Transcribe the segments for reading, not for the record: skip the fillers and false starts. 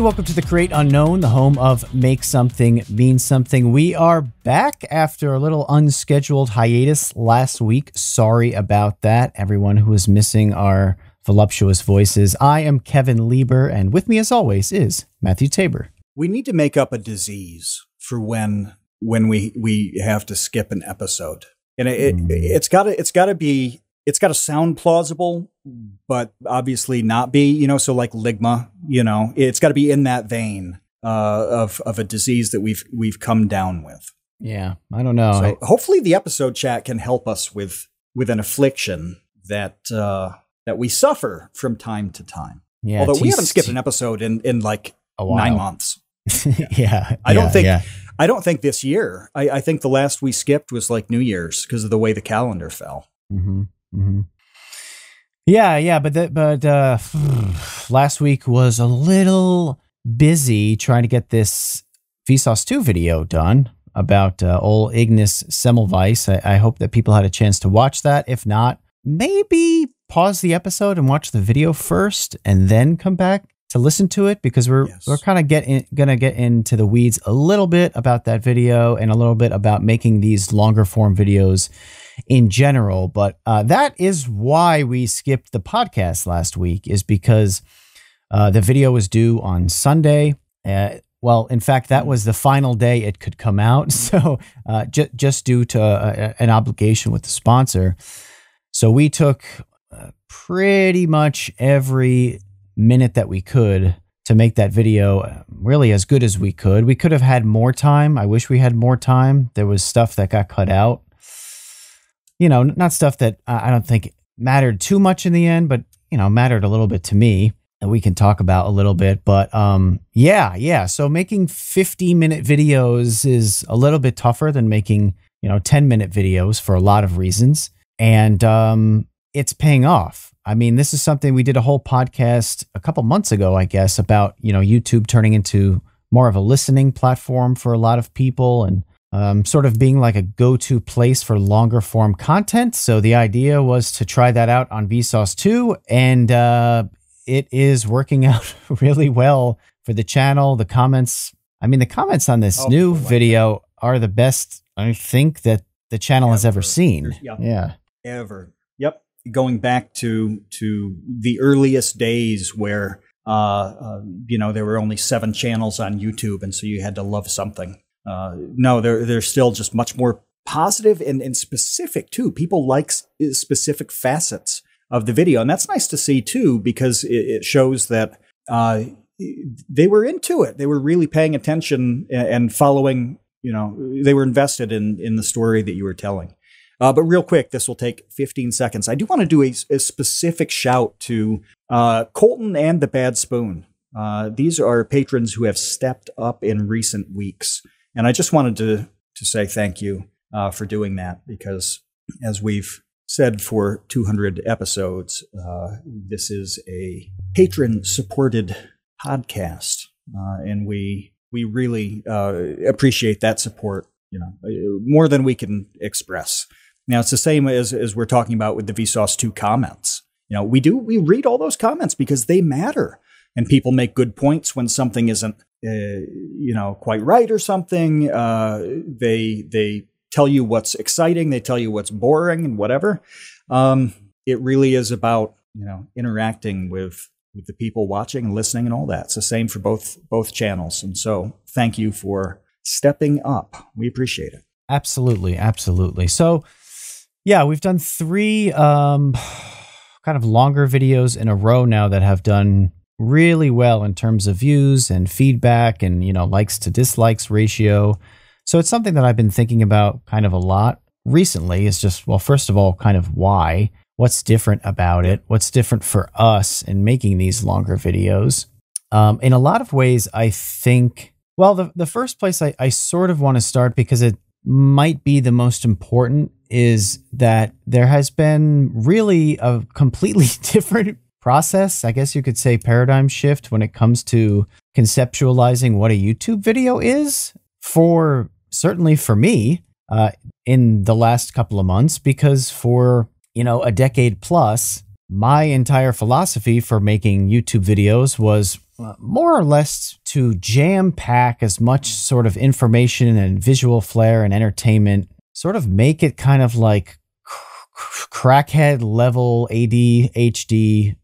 welcome to the Create Unknown, the home of Make Something Mean Something. We are back after a little unscheduled hiatus last week. Sorry about that, everyone who is missing our voluptuous voices. I am Kevin Lieber, and with me as always is Matthew Tabor. We need to make up a disease for when we have to skip an episode. And it's got to sound plausible, but obviously not be, so like ligma, it's got to be in that vein of a disease that we've come down with. Yeah, I don't know. So hopefully the episode chat can help us with an affliction that we suffer from time to time. Yeah, although we haven't skipped an episode in like 9 months. Yeah. I don't think this year. I think the last we skipped was like New Year's because of the way the calendar fell. Mm-hmm. Mm-hmm. Yeah, but last week was a little busy trying to get this vsauce 2 video done about old Ignis Semmelweis. I hope that people had a chance to watch that. If not, maybe pause the episode and watch the video first and then come back to listen to it, because we're kind of gonna get into the weeds a little bit about that video and a little bit about making these longer form videos in general. But that is why we skipped the podcast last week, is because the video was due on Sunday. Well, in fact, that was the final day it could come out. So just due to an obligation with the sponsor. So we took pretty much every minute that we could to make that video really as good as we could. We could have had more time. I wish we had more time. There was stuff that got cut out. Not stuff that I don't think mattered too much in the end, but, mattered a little bit to me, and we can talk about a little bit. But yeah. So making 50-minute videos is a little bit tougher than making, 10-minute videos for a lot of reasons. And it's paying off. I mean, this is something we did a whole podcast a couple months ago, I guess, about, YouTube turning into more of a listening platform for a lot of people, and sort of being like a go-to place for longer form content. So the idea was to try that out on vsauce 2, and it is working out really well for the channel. The comments on this new video are the best, I think, that the channel has ever seen. Yeah. Ever. Yep. Going back to the earliest days where, there were only 7 channels on YouTube, and so you had to love something. No, they're still just much more positive and specific too. People like specific facets of the video, and that's nice to see too, because it shows that they were into it. They were really paying attention and following. They were invested in the story that you were telling. But real quick, this will take 15 seconds. I do want to do a specific shout to Colton and the Bad Spoon. These are patrons who have stepped up in recent weeks. And I just wanted to say thank you for doing that, because as we've said for 200 episodes, this is a patron-supported podcast. And we really appreciate that support, more than we can express. Now, it's the same as we're talking about with the vsauce 2 comments. We read all those comments because they matter. And people make good points when something isn't, quite right or something. They tell you what's exciting. They tell you what's boring and whatever. It really is about, interacting with the people watching and listening and all that. It's the same for both channels. And so thank you for stepping up. We appreciate it. Absolutely. Absolutely. So yeah, we've done 3 kind of longer videos in a row now that have done really well in terms of views and feedback and, likes to dislikes ratio. So it's something that I've been thinking about kind of a lot recently. Is just, well, first of all, kind of why, what's different about it? What's different for us in making these longer videos? In a lot of ways, I think, well, the first place I sort of want to start, because it might be the most important, is that there has been really a completely different process, I guess you could say paradigm shift, when it comes to conceptualizing what a YouTube video is, certainly for me, in the last couple of months, because for, a decade plus, my entire philosophy for making YouTube videos was more or less to jam pack as much sort of information and visual flair and entertainment, sort of make it kind of like crackhead level ADHD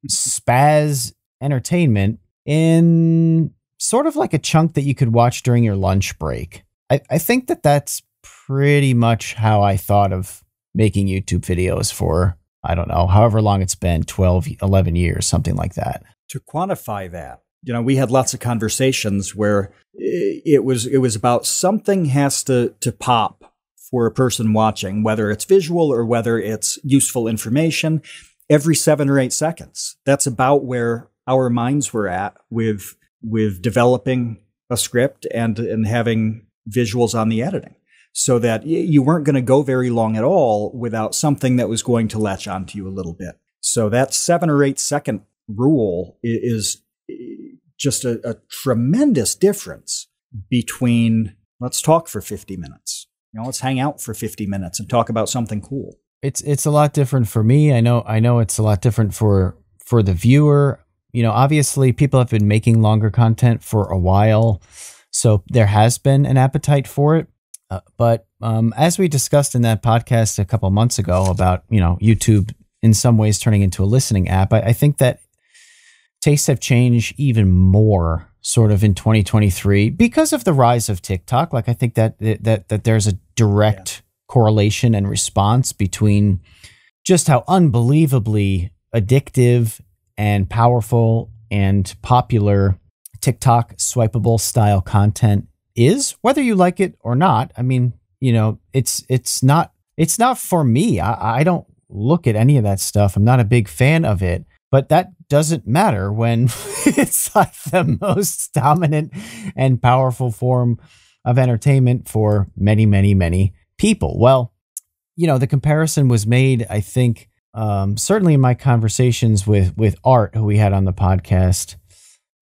spaz entertainment in sort of like a chunk that you could watch during your lunch break. I think that that's pretty much how I thought of making YouTube videos for, I don't know, however long it's been, 12, 11 years, something like that. To quantify that, we had lots of conversations where it was about something has to pop for a person watching, whether it's visual or whether it's useful information, every 7 or 8 seconds. That's about where our minds were at with developing a script and having visuals on the editing, so that you weren't going to go very long at all without something that was going to latch onto you a little bit. So that 7 or 8 second rule is just a tremendous difference between let's talk for 50 minutes. Let's hang out for 50 minutes and talk about something cool. It's a lot different for me. I know it's a lot different for the viewer. Obviously people have been making longer content for a while, so there has been an appetite for it. But as we discussed in that podcast a couple months ago about, YouTube in some ways turning into a listening app, I think that tastes have changed even more sort of in 2023 because of the rise of TikTok. Like, I think that there's a direct correlation and response between just how unbelievably addictive and powerful and popular TikTok swipeable style content is, whether you like it or not. I mean, it's not for me. I don't look at any of that stuff. I'm not a big fan of it, but that doesn't matter when it's like the most dominant and powerful form of entertainment for many, many, many people. Well, the comparison was made, I think, certainly in my conversations with Art, who we had on the podcast,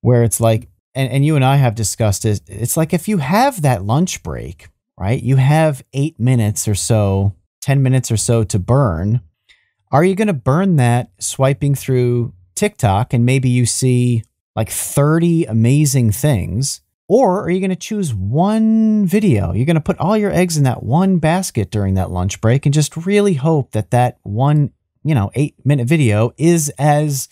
where it's like, and you and I have discussed it, it's like if you have that lunch break, right? You have 8 minutes or so, 10 minutes or so to burn. Are you going to burn that swiping through TikTok and maybe you see like 30 amazing things? Or are you going to choose one video? You're going to put all your eggs in that one basket during that lunch break and just really hope that one, 8-minute video is as,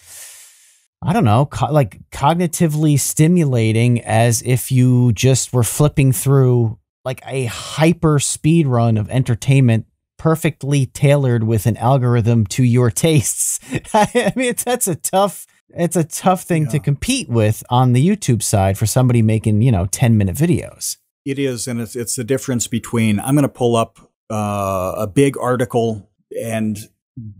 I don't know, like cognitively stimulating as if you just were flipping through like a hyper speed run of entertainment, perfectly tailored with an algorithm to your tastes. I mean, it's a tough thing to compete with on the YouTube side for somebody making, 10-minute videos. It is. And it's the difference between, I'm going to pull up a big article and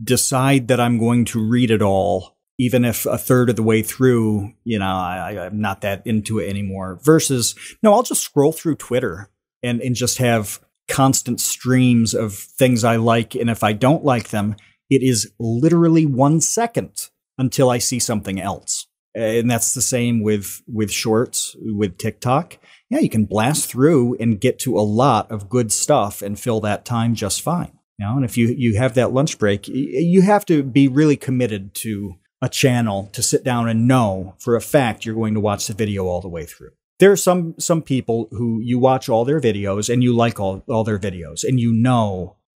decide that I'm going to read it all, even if a third of the way through, I'm not that into it anymore, versus, no, I'll just scroll through Twitter and just have constant streams of things I like. And if I don't like them, it is literally 1 second until I see something else. And that's the same with shorts, with TikTok. Yeah, you can blast through and get to a lot of good stuff and fill that time just fine. And if you have that lunch break, you have to be really committed to a channel to sit down and know for a fact you're going to watch the video all the way through. There are some people who you watch all their videos and you like all their videos and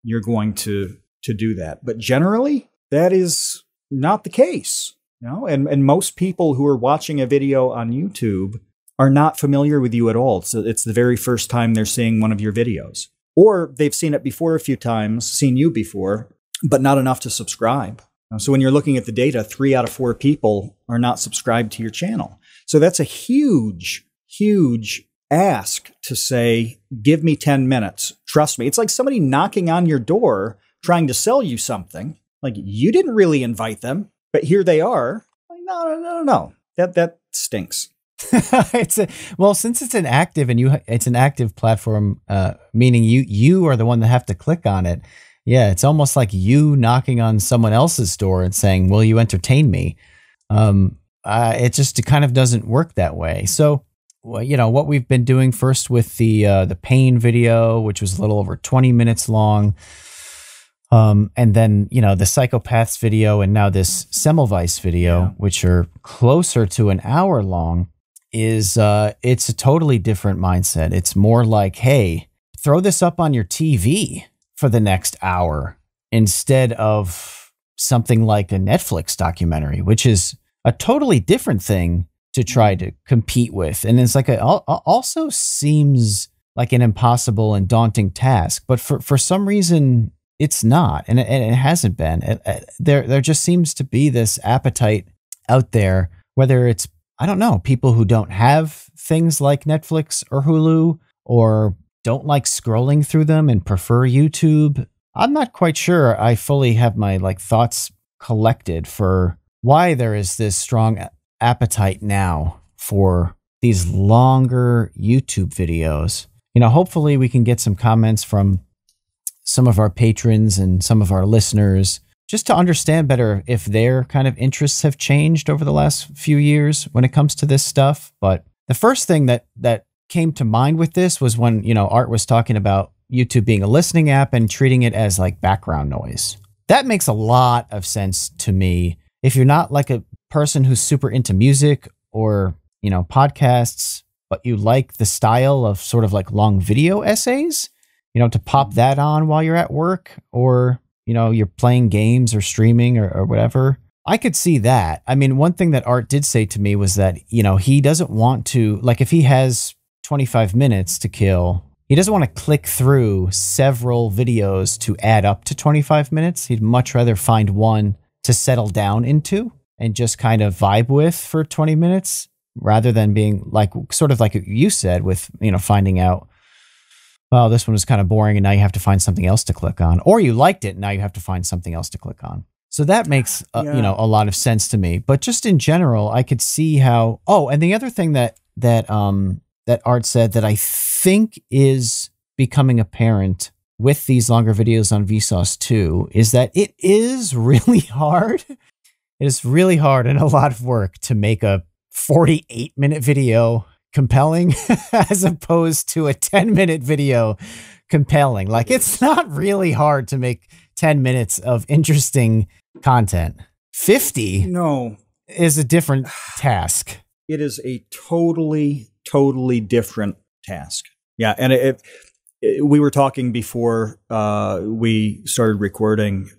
you're going to do that. But generally, that is not the case. And most people who are watching a video on YouTube are not familiar with you at all. So it's the very first time they're seeing one of your videos. Or they've seen it before a few times, seen you before, but not enough to subscribe. So when you're looking at the data, 3 out of 4 people are not subscribed to your channel. So that's a huge ask to say, give me 10 minutes. Trust me. It's like somebody knocking on your door trying to sell you something. Like, you didn't really invite them, but here they are. Like, no. That stinks. Since it's an active it's an active platform, meaning you are the one that have to click on it. Yeah, it's almost like you knocking on someone else's door and saying, "Will you entertain me?" It kind of doesn't work that way. So, what we've been doing first with the pain video, which was a little over 20 minutes long. And then, you know, the Psychopaths video and now this Semmelweis video, which are closer to an hour long, is it's a totally different mindset. It's more like, hey, throw this up on your TV for the next hour instead of something like a Netflix documentary, which is a totally different thing to try to compete with. And it's like also seems like an impossible and daunting task, but for some reason it's not, and it hasn't been. There just seems to be this appetite out there, whether it's, I don't know, people who don't have things like Netflix or Hulu, or don't like scrolling through them and prefer YouTube. I'm not quite sure I fully have my thoughts collected for why there is this strong appetite now for these longer YouTube videos. You know, hopefully we can get some comments from some of our patrons and some of our listeners just to understand better if their kind of interests have changed over the last few years when it comes to this stuff. But the first thing that came to mind with this was when, you know, Art was talking about YouTube being a listening app and treating it as like background noise. That makes a lot of sense to me. If you're not like a person who's super into music or, you know, podcasts, but you like the style of sort of like long video essays, you know, to pop that on while you're at work, or, you know, you're playing games or streaming or whatever, I could see that. I mean, one thing that Art did say to me was that, you know, he doesn't want to, like, if he has 25 minutes to kill, he doesn't want to click through several videos to add up to 25 minutes. He'd much rather find one to settle down into and just kind of vibe with for 20 minutes, rather than being like, sort of like you said, with, you know, finding out, well, this one was kind of boring and now you have to find something else to click on, or you liked it and now you have to find something else to click on. So that makes, you know, a lot of sense to me. But just in general, I could see how, and the other thing that Art said that I think is becoming apparent with these longer videos on vsauce too, is that it is really hard. It is really hard and a lot of work to make a 48-minute video compelling as opposed to a 10-minute video compelling. Like, it's not really hard to make 10 minutes of interesting content. 50 is a different task. It is a totally different task. Yeah, and we were talking before we started recording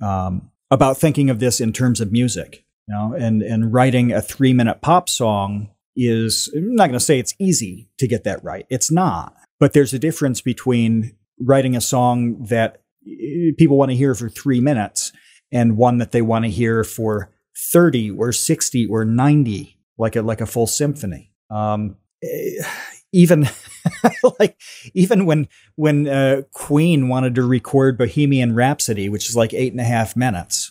about thinking of this in terms of music, you know, and writing a 3-minute pop song is, I'm not going to say it's easy to get that right. It's not. But there's a difference between writing a song that people want to hear for 3 minutes and one that they want to hear for 30 or 60 or 90, like a full symphony. Even when Queen wanted to record Bohemian Rhapsody, which is like 8.5 minutes,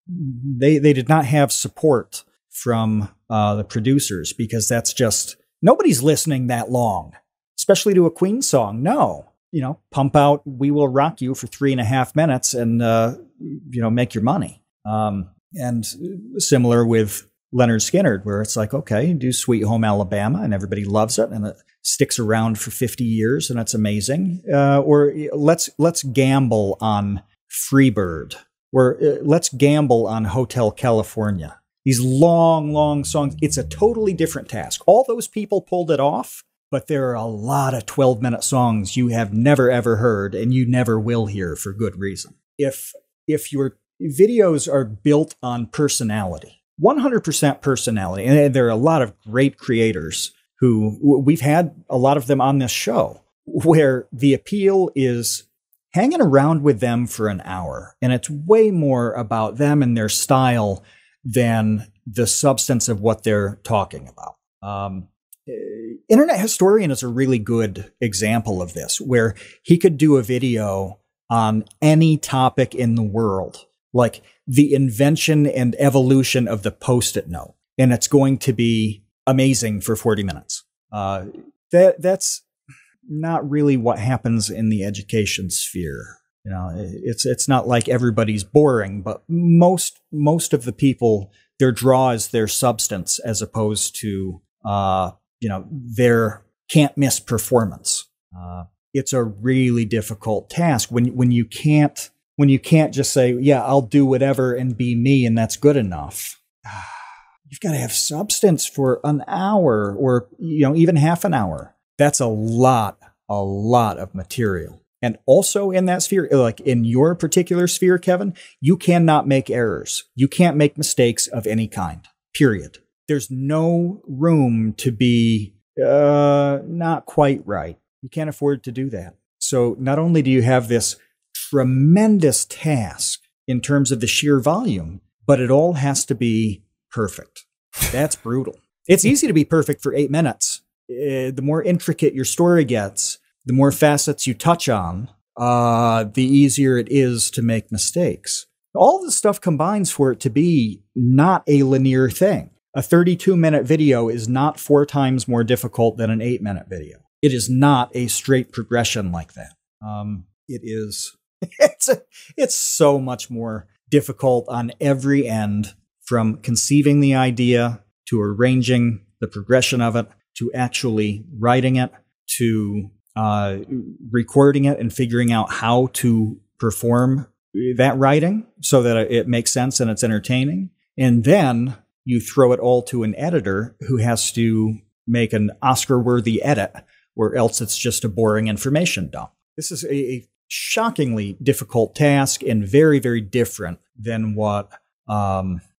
they did not have support from the producers, because that's just, nobody's listening that long, especially to a Queen song. No, you know, pump out "We Will Rock You" for 3.5 minutes and you know, make your money. And similar with Leonard Skinner, where it's like, okay, do "Sweet Home Alabama" and everybody loves it and it sticks around for 50 years and it's amazing. Or let's gamble on "Freebird," or let's gamble on "Hotel California." These long songs. It's a totally different task. All those people pulled it off, but there are a lot of 12-minute songs you have never, ever heard, and you never will hear for good reason. If your videos are built on personality, 100% personality, and there are a lot of great creators who, we've had a lot of them on this show, where the appeal is hanging around with them for an hour, and it's way more about them and their style than the substance of what they're talking about. Internet Historian is a really good example of this, where he could do a video on any topic in the world, like the invention and evolution of the Post-it note, and it's going to be amazing for 40 minutes. That's not really what happens in the education sphere. You know, it's not like everybody's boring, but most of the people, their draw is their substance, as opposed to you know, their can't miss performance. it's a really difficult task when you can't just say, yeah, I'll do whatever and be me, and that's good enough. You've got to have substance for an hour or, even half an hour. That's a lot of material. And also in that sphere, like in your particular sphere, Kevin, you cannot make errors. You can't make mistakes of any kind, period. There's no room to be not quite right. You can't afford to do that. So not only do you have this tremendous task in terms of the sheer volume, but it all has to be perfect. That's brutal. It's easy to be perfect for 8 minutes. The more intricate your story gets, the more facets you touch on, the easier it is to make mistakes. All this stuff combines for it to be not a linear thing. A 32-minute video is not 4 times more difficult than an 8-minute video. It is not a straight progression like that. It is. It's so much more difficult on every end, from conceiving the idea to arranging the progression of it, to actually writing it, to recording it and figuring out how to perform that writing so that it makes sense and it's entertaining. And then you throw it all to an editor who has to make an Oscar-worthy edit, or else it's just a boring information dump. This is a shockingly difficult task and very, very different than what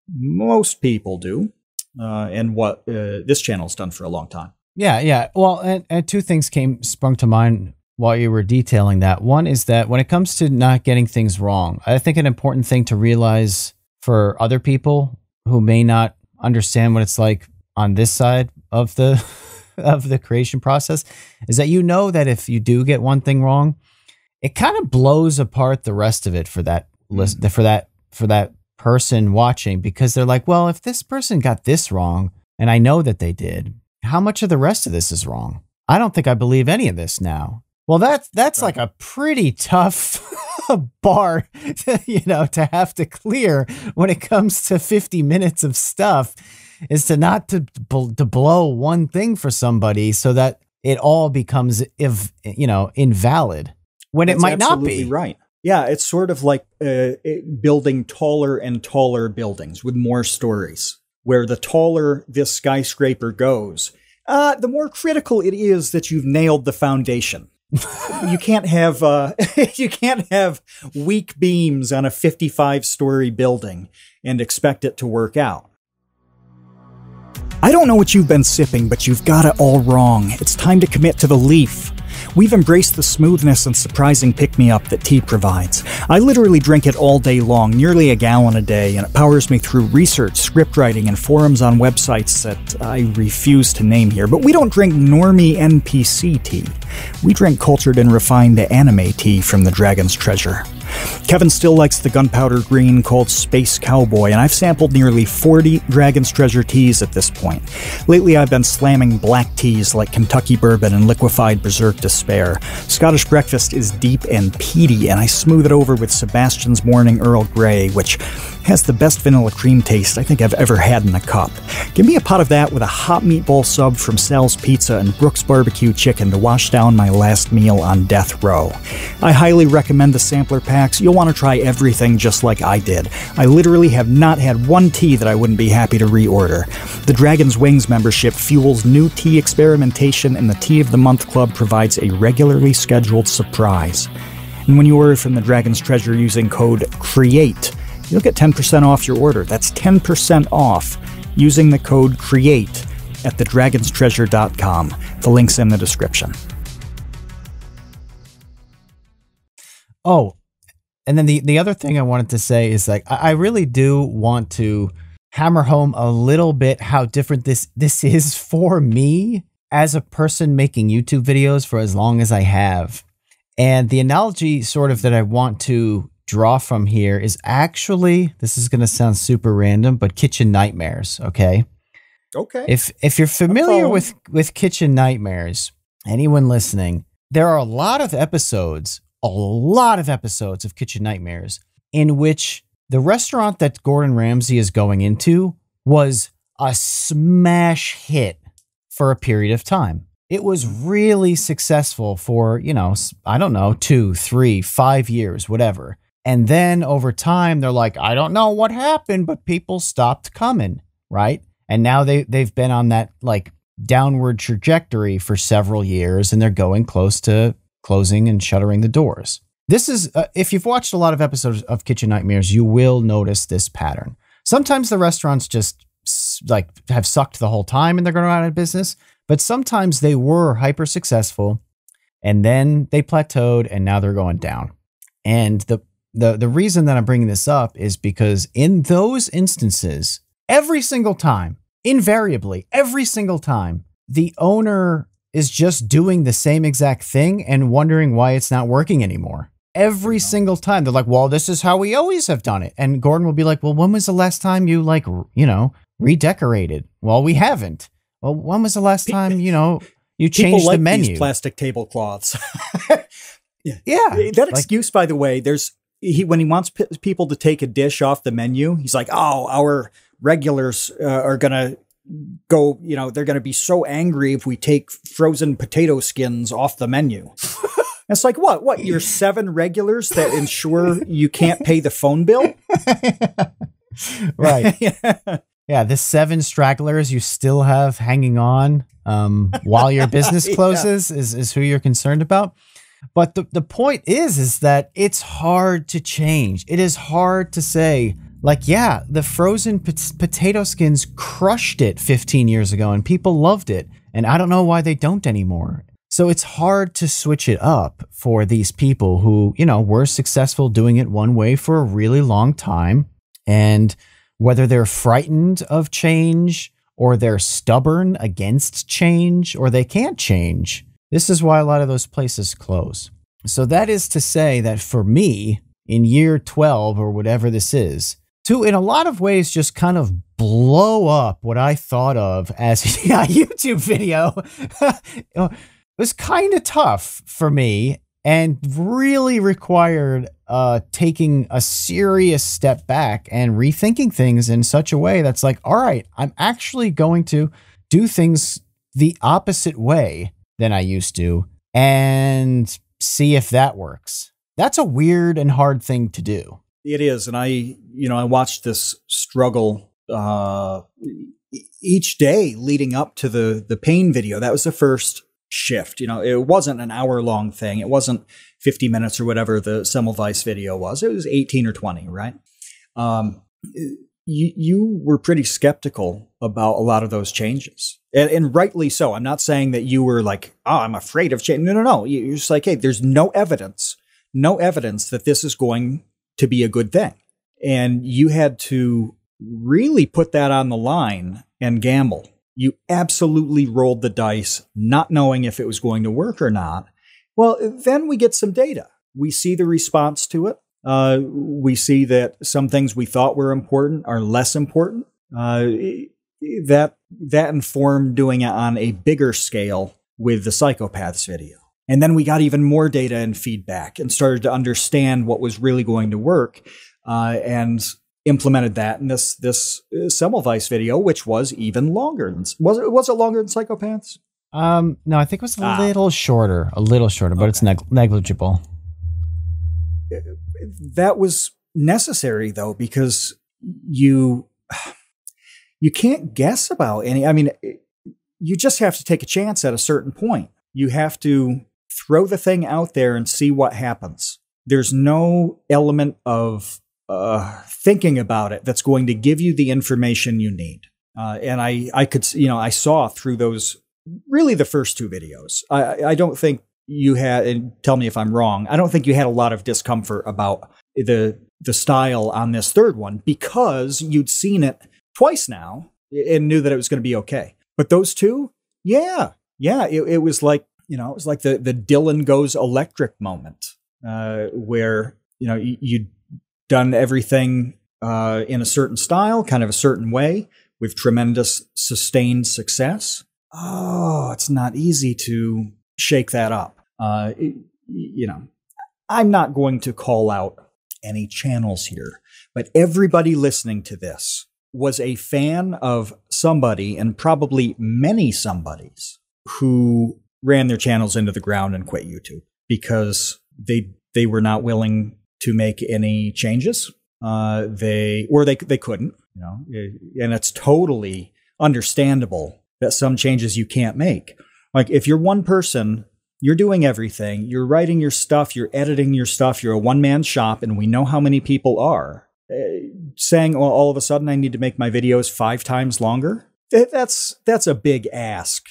most people do and what this channel's done for a long time. Yeah. Well, and 2 things sprung to mind while you were detailing that. One is that when it comes to not getting things wrong, I think an important thing to realize for other people who may not understand what it's like on this side of the of the creation process is that that if you do get one thing wrong, it kind of blows apart the rest of it for that for that person watching, because they're like, well, if this person got this wrong and I know that they did, how much of the rest of this is wrong? I don't think I believe any of this now. Well, that's right. Like a pretty tough bar, to have to clear when it comes to 50 minutes of stuff, is to not to blow one thing for somebody so that it all becomes, invalid when it might not be. Right. Yeah, it's sort of like building taller and taller buildings with more stories, where the taller this skyscraper goes, the more critical it is that you've nailed the foundation. You can't have weak beams on a 55-story building and expect it to work out. I don't know what you've been sipping, but you've got it all wrong. It's time to commit to the leaf. We've embraced the smoothness and surprising pick-me-up that tea provides. I literally drink it all day long, nearly a gallon a day, and it powers me through research, script writing, and forums on websites that I refuse to name here. But we don't drink normie NPC tea. We drink cultured and refined anime tea from the Dragon's Treasure. Kevin still likes the gunpowder green called Space Cowboy, and I've sampled nearly 40 Dragon's Treasure teas at this point. Lately, I've been slamming black teas like Kentucky Bourbon and liquefied Berserk Despair. Scottish Breakfast is deep and peaty, and I smooth it over with Sebastian's Morning Earl Grey, which has the best vanilla cream taste I think I've ever had in a cup. Give me a pot of that with a hot meatball sub from Sal's Pizza and Brooks Barbecue Chicken to wash down my last meal on death row. I highly recommend the sampler packs. You'll want to try everything just like I did. I literally have not had one tea that I wouldn't be happy to reorder. The Dragon's Wings membership fuels new tea experimentation, and the Tea of the Month Club provides a regularly scheduled surprise. And when you order from the Dragon's Treasure using code CREATE, you'll get 10% off your order. That's 10% off using the code CREATE at thedragonstreasure.com. The link's in the description. Oh, and then the other thing I wanted to say is, like, I really do want to hammer home a little bit how different this is for me as a person making YouTube videos for as long as I have. And the analogy sort of that I want to draw from here is actually, this is going to sound super random, but kitchen nightmares. Okay. Okay. If you're familiar with kitchen nightmares, anyone listening, there are a lot of episodes of Kitchen Nightmares in which the restaurant that Gordon Ramsay is going into was a smash hit for a period of time. It was really successful for, I don't know, 2, 3, 5 years, whatever. And then over time, they're like, I don't know what happened, but people stopped coming, right? And now they've been on that like downward trajectory for several years, and they're going close to closing and shuttering the doors. This is, if you've watched a lot of episodes of Kitchen Nightmares, you will notice this pattern. Sometimes the restaurants just like have sucked the whole time and they're going out of business, but sometimes they were hyper successful and then they plateaued and now they're going down. And the reason that I'm bringing this up is because in those instances, every single time, invariably, every single time, the owner is just doing the same exact thing and wondering why it's not working anymore. Every single time. They're like, well, this is how we always have done it. And Gordon will be like, well, when was the last time you redecorated? Well, we haven't. Well, when was the last time, you changed the menu? These plastic tablecloths. Yeah. That excuse, by the way, when he wants people to take a dish off the menu, he's like, oh, our regulars are going to go, they're going to be so angry if we take frozen potato skins off the menu. It's like, what? You're 7 regulars that ensure you can't pay the phone bill? Right. Yeah, the 7 stragglers you still have hanging on while your business closes is who you're concerned about. But the point is that it's hard to change. It is hard to say, like, yeah, the frozen potato skins crushed it 15 years ago and people loved it. And I don't know why they don't anymore. So it's hard to switch it up for these people who, were successful doing it one way for a really long time. And whether they're frightened of change or they're stubborn against change or they can't change, this is why a lot of those places close. So that is to say that for me, in year 12 or whatever this is, to in a lot of ways just kind of blow up what I thought of as a YouTube video was kind of tough for me and really required taking a serious step back and rethinking things in such a way that's like, all right, I'm actually going to do things the opposite way than I used to and see if that works. That's a weird and hard thing to do. It is. And I watched this struggle each day leading up to the pain video. That was the first shift. It wasn't an hour-long thing. It wasn't 50 minutes or whatever the Semmelweis video was. It was 18 or 20, right? You were pretty skeptical about a lot of those changes. And rightly so. I'm not saying that you were like, oh, I'm afraid of change. No. You're just like, hey, there's no evidence that this is going to be a good thing. And you had to really put that on the line and gamble. You absolutely rolled the dice, not knowing if it was going to work or not. Well, then we get some data. We see the response to it. We see that some things we thought were important are less important. That informed doing it on a bigger scale with the Psychopaths video. And then we got even more data and feedback and started to understand what was really going to work and implemented that in this Semmelweis video, which was even longer than was it longer than Psychopaths? No, I think it was a little shorter, but it's negligible. That was necessary though, because you can't guess about any. I mean, you just have to take a chance at a certain point. You have to throw the thing out there and see what happens. There's no element of thinking about it that's going to give you the information you need. And I could, I saw through those, really the first 2 videos. I don't think you had, and tell me if I'm wrong, I don't think you had a lot of discomfort about the style on this third one because you'd seen it twice now and knew that it was going to be okay. But those 2, it was like, it was like the Dylan Goes Electric moment where, you'd done everything in a certain style, kind of a certain way, with tremendous sustained success. Oh, it's not easy to shake that up. I'm not going to call out any channels here, but everybody listening to this was a fan of somebody, and probably many somebodies, who ran their channels into the ground and quit YouTube because they were not willing to make any changes. They couldn't, you know, and it's totally understandable that some changes you can't make. Like if you're one person, you're doing everything, you're writing your stuff, you're editing your stuff, you're a one-man shop, and we know how many people are. Saying, well, all of a sudden I need to make my videos 5 times longer, that's a big ask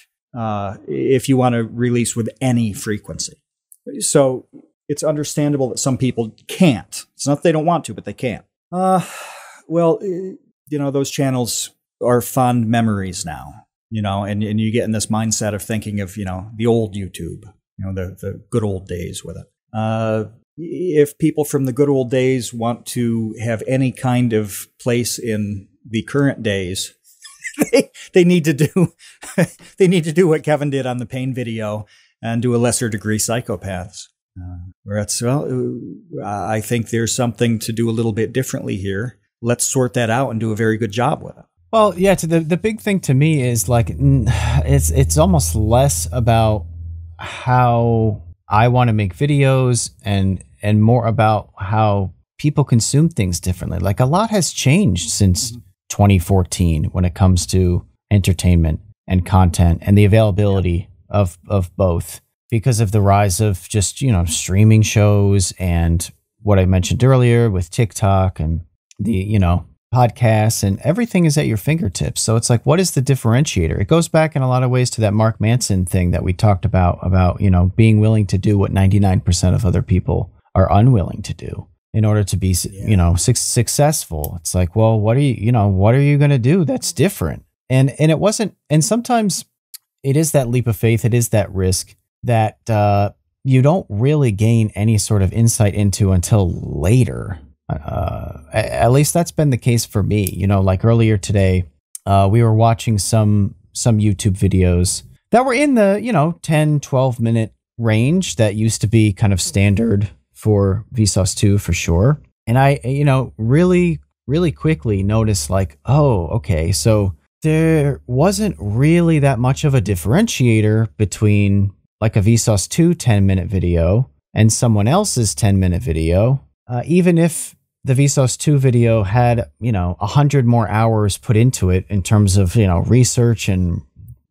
if you want to release with any frequency. So it's understandable that some people can't. It's not that they don't want to, but they can't. Well, you know, those channels are fond memories now, you know, and you get in this mindset of thinking of, you know, the old YouTube, you know, the good old days with it. If people from the good old days want to have any kind of place in the current days, they need to do what Kevin did on the pain video and do a lesser degree Psychopaths. Where it's, well, I think there's something to do a little bit differently here. Let's sort that out and do a very good job with it. Well, yeah, the big thing to me is like, it's almost less about how I want to make videos and more about how people consume things differently. Like a lot has changed since 2014 when it comes to entertainment and content and the availability of both, because of the rise of just, you know, streaming shows and what I mentioned earlier with TikTok and the, you know, podcasts, and everything is at your fingertips. So it's like, what is the differentiator? It goes back in a lot of ways to that Mark Manson thing that we talked about, you know, being willing to do what 99% of other people are unwilling to do in order to be, you know, successful. It's like, well, what are you going to do that's different? And it wasn't, and sometimes it is that leap of faith. It is that risk that you don't really gain any sort of insight into until later. At least that's been the case for me. You know, like earlier today, we were watching some YouTube videos that were in the, you know, 10, 12 minute range that used to be kind of standard for vsauce 2 for sure. And I, you know, really quickly noticed like, oh, okay, so there wasn't really that much of a differentiator between like a vsauce 2 10-minute video and someone else's 10-minute video. Even if the vsauce 2 video had, you know, 100 more hours put into it in terms of, you know, research and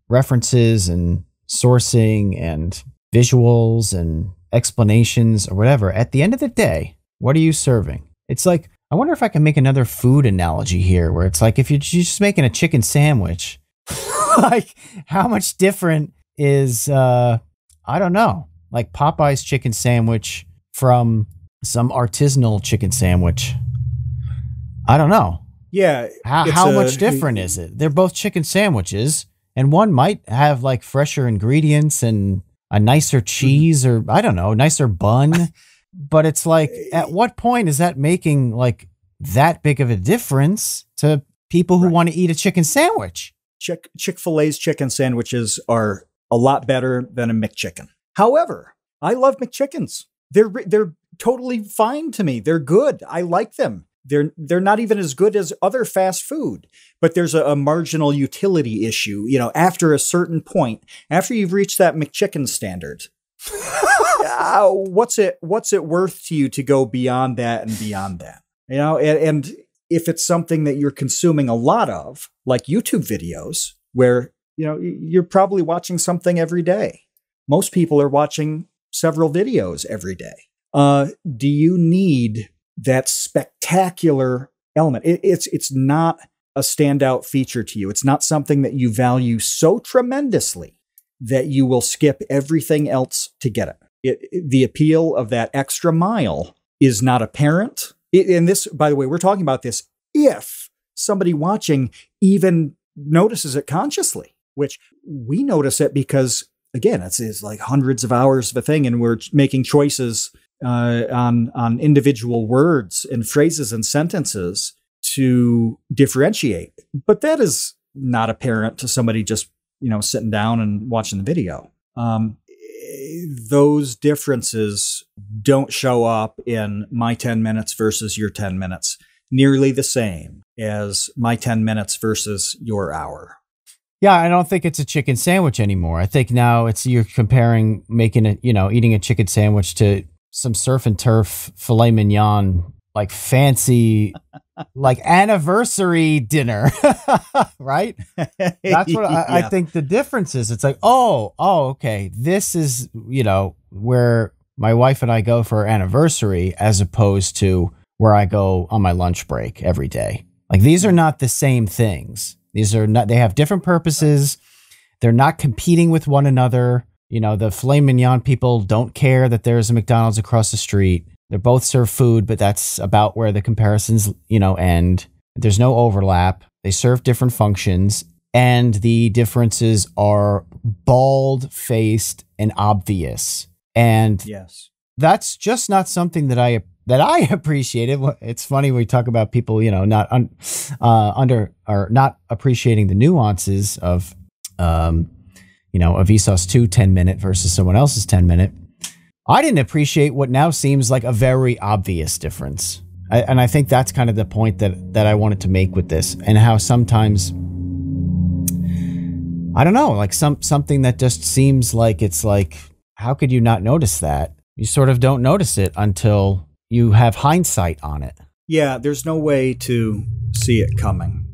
references and sourcing and visuals and explanations or whatever, at the end of the day, what are you serving? It's like, I wonder if I can make another food analogy here where it's like, if you're just making a chicken sandwich, like how much different is, I don't know, like Popeye's chicken sandwich from some artisanal chicken sandwich. I don't know. Yeah. How much different is it? They're both chicken sandwiches, and one might have like fresher ingredients and a nicer cheese or I don't know, nicer bun. But it's like, at what point is that making like that big of a difference to people who want to eat a chicken sandwich? Chick-fil-A's chicken sandwiches are a lot better than a McChicken. However, I love McChickens. They're totally fine to me. They're good. I like them. They're not even as good as other fast food, but there's a marginal utility issue. You know, after a certain point, after you've reached that McChicken standard, what's it worth to you to go beyond that and beyond that? You know, and if it's something that you're consuming a lot of, like YouTube videos, where, you know, you're probably watching something every day. Most people are watching several videos every day. Do you need that spectacular element? It's not a standout feature to you. It's not something that you value so tremendously that you will skip everything else to get it. The appeal of that extra mile is not apparent. And this, by the way, we're talking about this if somebody watching even notices it consciously, which we notice it because, again, it's like hundreds of hours of a thing, and we're making choices on individual words and phrases and sentences to differentiate. But that is not apparent to somebody just, you know, sitting down and watching the video. Those differences don't show up in my 10 minutes versus your 10 minutes nearly the same as my 10 minutes versus your hour. Yeah, I don't think it's a chicken sandwich anymore. I think now you're comparing making it, eating a chicken sandwich to some surf and turf filet mignon, like fancy, like anniversary dinner, right? That's what I think the difference is. It's like, okay, this is, where my wife and I go for our anniversary as opposed to where I go on my lunch break every day. Like these are not the same things. These are not, they have different purposes. They're not competing with one another. The filet mignon people don't care that there's a McDonald's across the street. They both serve food, but that's about where the comparisons, end. There's no overlap. They serve different functions, and the differences are bald-faced and obvious. And yes, that's just not something that I appreciated. It's funny we talk about people, not not appreciating the nuances of, a vsauce 2 10-minute versus someone else's 10-minute. I didn't appreciate what now seems like a very obvious difference. And I think that's kind of the point that I wanted to make with this, and how sometimes, I don't know, like something that just seems like it's like, how could you not notice that? You sort of don't notice it until you have hindsight on it. Yeah, there's no way to see it coming.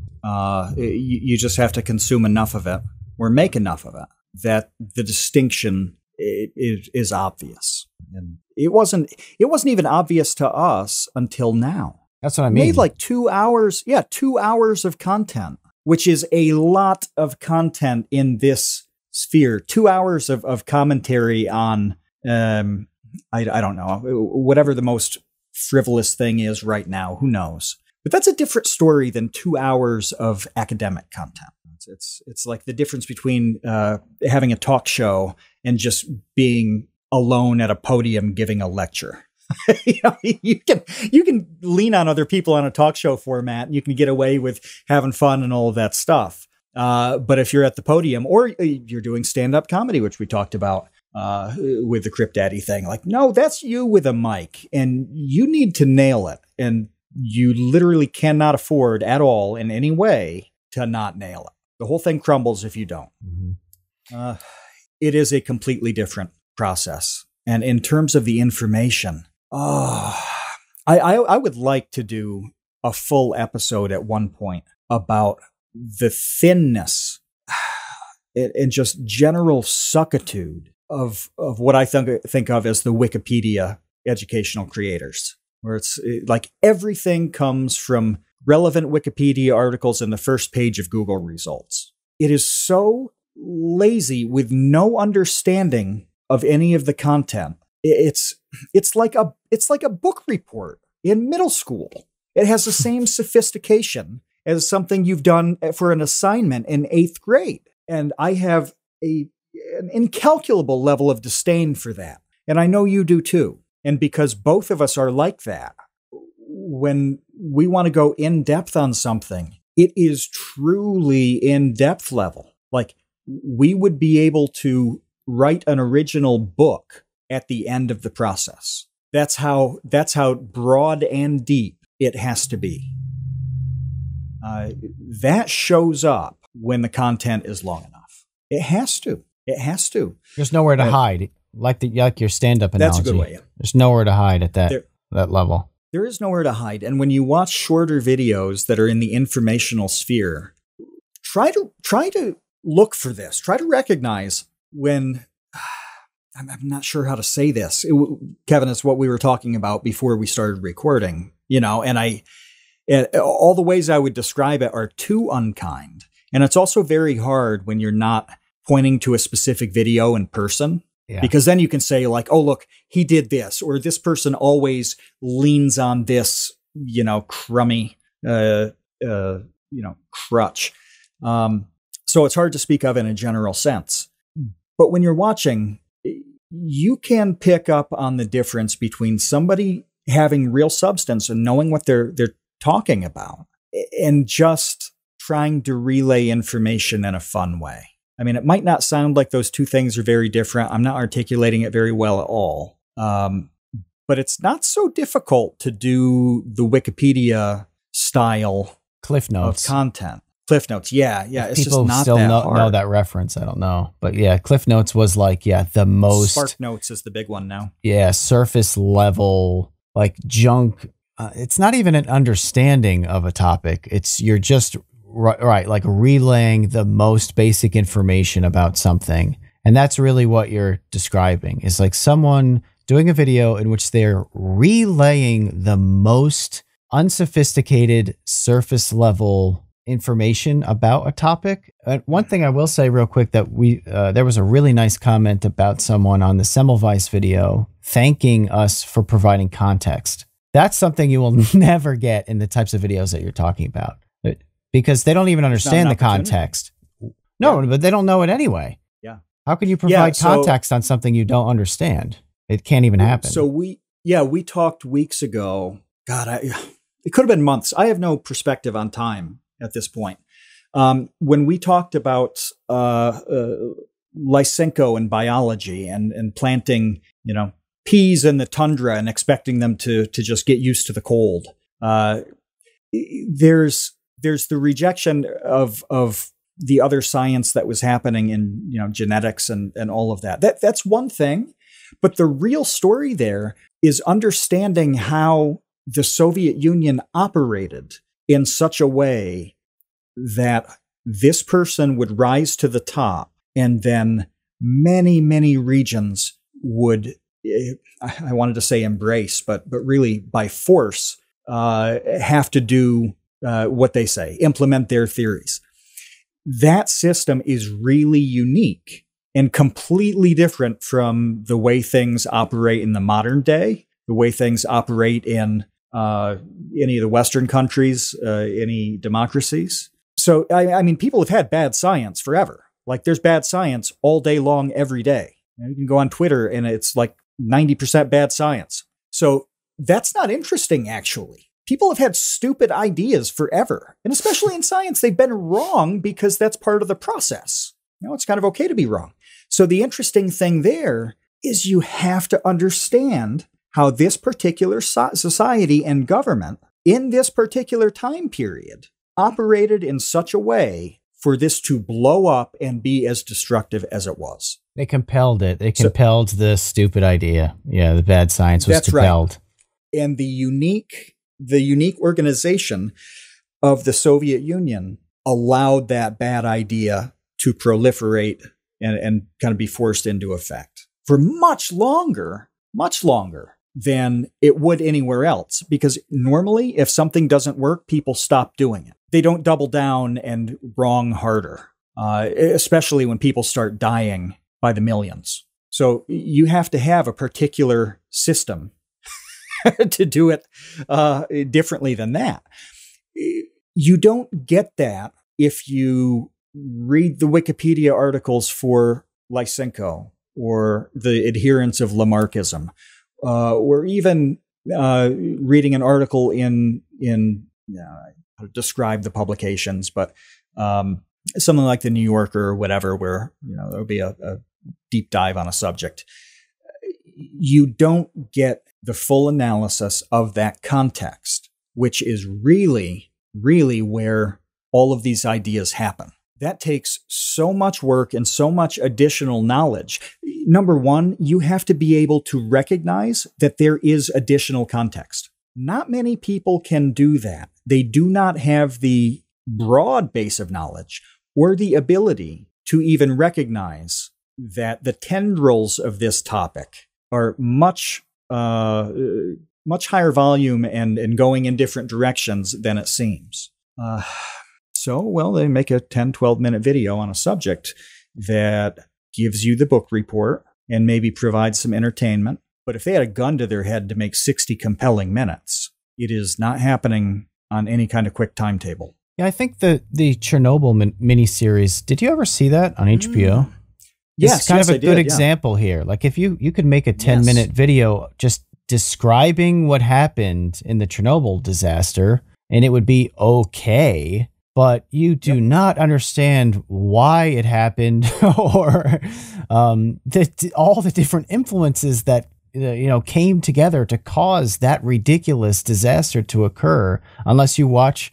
You just have to consume enough of it or make enough of it that the distinction is obvious. And it wasn't even obvious to us until now. That's what I mean. Made like 2 hours. Yeah, 2 hours of content, which is a lot of content in this sphere. 2 hours of commentary on, I don't know, whatever the most frivolous thing is right now. Who knows? But that's a different story than 2 hours of academic content. It's like the difference between having a talk show and just being alone at a podium giving a lecture. You can lean on other people on a talk show format, and you can get away with having fun and all of that stuff. But if you're at the podium, or you're doing stand-up comedy, which we talked about with the Crypt Daddy thing, like, no, that's you with a mic, and you need to nail it. And you literally cannot afford at all in any way to not nail it. The whole thing crumbles if you don't. Mm-hmm. It is a completely different process. And in terms of the information, I would like to do a full episode at one point about the thinness and just general suckitude of what I think of as the Wikipedia educational creators, where it's like everything comes from relevant Wikipedia articles in the first page of Google results. It is so lazy with no understanding of any of the content. It's like a book report in middle school. It has the same sophistication as something you've done for an assignment in 8th grade. And I have an incalculable level of disdain for that. And I know you do too. And because both of us are like that, when we want to go in depth on something, it is truly in depth level. Like, we would be able to write an original book at the end of the process. That's how broad and deep it has to be. That shows up when the content is long enough. It has to. It has to. There's nowhere to hide. Like your stand-up analogy. That's a good way. There's nowhere to hide at that level. There is nowhere to hide. And when you watch shorter videos that are in the informational sphere, try to look for this. Try to recognize when I'm not sure how to say this. Kevin, it's what we were talking about before we started recording, and all the ways I would describe it are too unkind. And it's also very hard when you're not pointing to a specific video in person. Yeah. Because then you can say like, oh, look, he did this, or this person always leans on this, crummy, crutch. So it's hard to speak of in a general sense. But when you're watching, you can pick up on the difference between somebody having real substance and knowing what they're talking about and just trying to relay information in a fun way. I mean, it might not sound like those two things are very different. I'm not articulating it very well at all. But it's not so difficult to do the Wikipedia style Cliff Notes of content. Cliff Notes. Yeah. It's People just not still that know hard. that reference. I don't know. But yeah, Cliff Notes was like, the most. Spark Notes is the big one now. Yeah, surface level, like junk. It's not even an understanding of a topic. You're just right, like relaying the most basic information about something. And that's really what you're describing, is like someone doing a video in which they're relaying the most unsophisticated surface level information about a topic. One thing I will say real quick, that there was a really nice comment about someone on the Semmelweis video thanking us for providing context. That's something you will never get in the types of videos that you're talking about, because they don't even understand the context. No, but they don't know it anyway. Yeah. How can you provide context on something you don't understand? It can't even happen. So we talked weeks ago. God, it could have been months. I have no perspective on time at this point. When we talked about Lysenko and biology and planting, peas in the tundra and expecting them to just get used to the cold, there's the rejection of the other science that was happening in genetics and all of that. That's one thing, but the real story there is understanding how the Soviet Union operated in such a way that this person would rise to the top, and then many, many regions would, I wanted to say embrace, but really by force, have to do what they say, implement their theories. That system is really unique and completely different from the way things operate in the modern day, the way things operate in any of the Western countries, any democracies. So, I mean, people have had bad science forever. Like, there's bad science all day long, every day. You can go on Twitter and it's like 90% bad science. So that's not interesting, actually. People have had stupid ideas forever. And especially in science, they've been wrong because that's part of the process. It's kind of okay to be wrong. So the interesting thing there is you have to understand how this particular society and government in this particular time period operated in such a way for this to blow up and be as destructive as it was. They compelled it. They compelled the stupid idea. Yeah, the bad science was compelled. Right. And the unique organization of the Soviet Union allowed that bad idea to proliferate and kind of be forced into effect for much longer than it would anywhere else. Because normally, if something doesn't work, people stop doing it. They don't double down and wrong harder, especially when people start dying by the millions. So you have to have a particular system to do it differently than that. You don't get that if you read the Wikipedia articles for Lysenko or the adherents of Lamarckism, or even reading an article in how to describe the publications, but something like the New Yorker or whatever, where there'll be a deep dive on a subject. You don't get the full analysis of that context, which is really, really where all of these ideas happen. That takes so much work and so much additional knowledge. Number one, you have to be able to recognize that there is additional context. Not many people can do that. They do not have the broad base of knowledge or the ability to even recognize that the tendrils of this topic are much higher volume and going in different directions than it seems. So, they make a 10, 12-minute video on a subject that gives you the book report and maybe provides some entertainment. But if they had a gun to their head to make 60 compelling minutes, it is not happening on any kind of quick timetable. Yeah, I think the Chernobyl miniseries, did you ever see that on HBO? Yes, it's kind of a good example here. Like, if you could make a 10-minute video just describing what happened in the Chernobyl disaster, and it would be okay, but you do not understand why it happened or all the different influences that came together to cause that ridiculous disaster to occur, unless you watch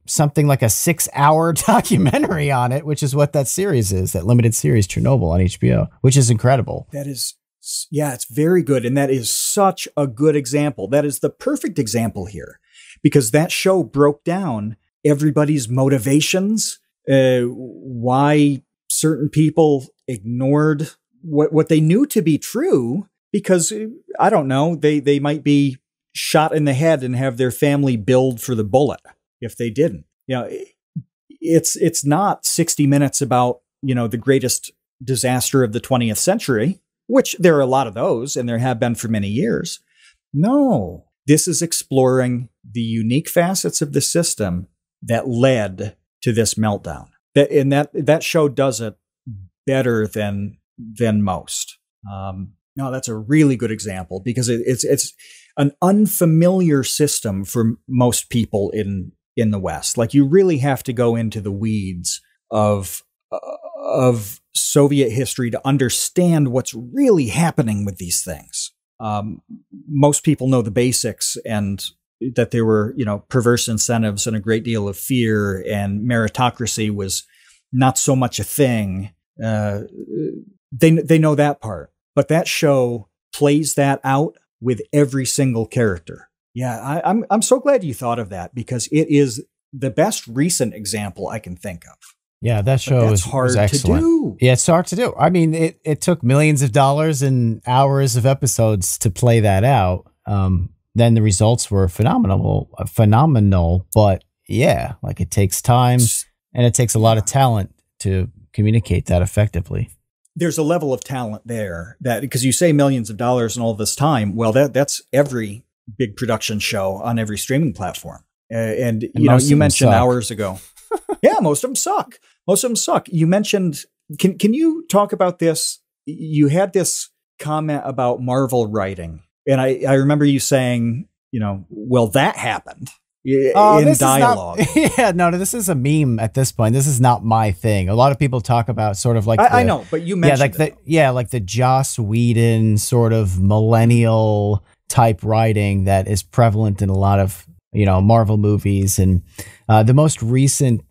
something like a 6-hour documentary on it, which is what that series is, that limited series Chernobyl on HBO, which is incredible. That is, yeah, it's very good. And that is such a good example. That is the perfect example here, because that show broke down everybody's motivations, why certain people ignored what they knew to be true, because, I don't know, they might be shot in the head and have their family billed for the bullet if they didn't. It's not 60 Minutes about, the greatest disaster of the 20th century, which there are a lot of those, and there have been for many years. No, this is exploring the unique facets of the system that led to this meltdown. That show does it better than most. No, that's a really good example, because it's an unfamiliar system for most people in the West. Like, you really have to go into the weeds of Soviet history to understand what's really happening with these things. Most people know the basics, and that there were, perverse incentives and a great deal of fear, and meritocracy was not so much a thing. They know that part, but that show plays that out with every single character. Yeah, I'm so glad you thought of that, because it is the best recent example I can think of. Yeah, that show is hard to do. Yeah, it's hard to do. I mean, it took millions of dollars and hours of episodes to play that out. Then the results were phenomenal. But yeah, like, it takes time, and it takes a lot of talent to communicate that effectively. There's a level of talent there, that, because you say millions of dollars and all this time. Well, that's every big production show on every streaming platform. And you mentioned hours ago. Yeah, most of them suck. Most of them suck. You mentioned, can you talk about this? You had this comment about Marvel writing, and I remember you saying, well, that happened in dialogue. No, this is a meme at this point. This is not my thing. A lot of people talk about sort of like, I know, but you mentioned like the Joss Whedon sort of millennial type writing that is prevalent in a lot of, Marvel movies. And the most recent